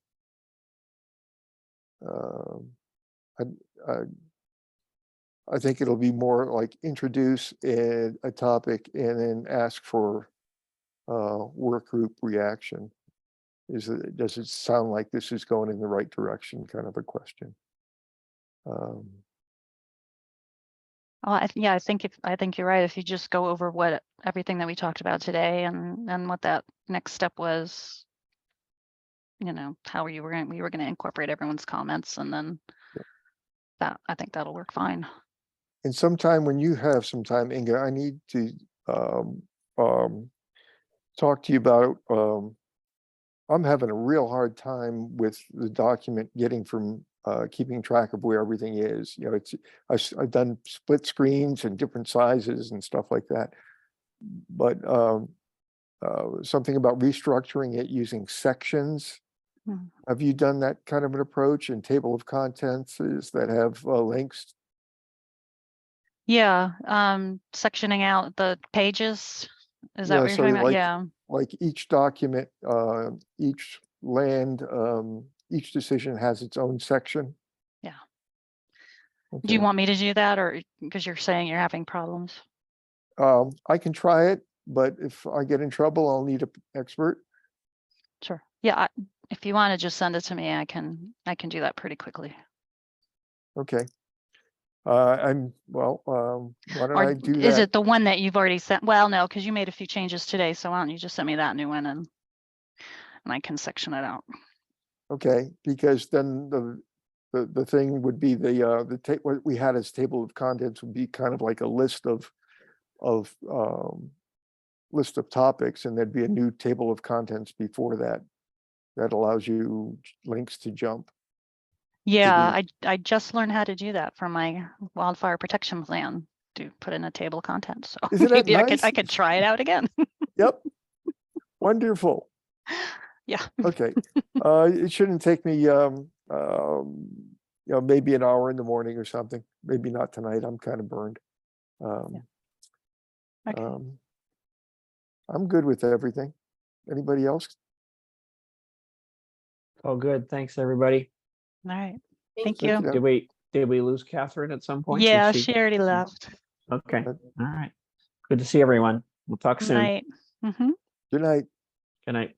I think it'll be more like introduce a topic and then ask for work group reaction. Does it sound like this is going in the right direction, kind of a question? yeah, I think you're right. If you just go over everything that we talked about today and what that next step was, you know, how we were going to incorporate everyone's comments, and then I think that'll work fine. And sometime when you have some time, Inga, I need to talk to you about, I'm having a real hard time with the document getting from keeping track of where everything is. You know, I've done split screens and different sizes and stuff like that. But something about restructuring it using sections. Hmm. Have you done that kind of an approach in table of contents that have links? Yeah, sectioning out the pages. Is that Yeah, what you're so talking about? like- Yeah. Like each document, each land, each decision has its own section. Yeah. Okay. Do you want me to do that, or because you're saying you're having problems? I can try it, but if I get in trouble, I'll need an expert. Sure. Yeah. If you want to just send it to me, I can do that pretty quickly. Okay. Why don't Or I do is that? it the one that you've already sent? Well, no, because you made a few changes today. So why don't you just send me that new one and I can section it out. Okay, because then the thing would be what we had as table of contents would be kind of like a list of topics, and there'd be a new table of contents before that allows you links to jump. Yeah, I just learned how to do that for my wildfire protection plan, to put in a table of contents. So Isn't that maybe nice? I could try it out again. Yep. Wonderful. Yeah. Okay. It shouldn't take me maybe an hour in the morning or something. Maybe not tonight. I'm kind of burned. Okay. I'm good with everything. Anybody else? Oh, good. Thanks, everybody. All right. Thank Thank you. Did we lose Catherine at some point? Did Yeah, she already left. Okay. All right. Good to see everyone. We'll talk soon. Night. Mm-hmm. Good night. Good night.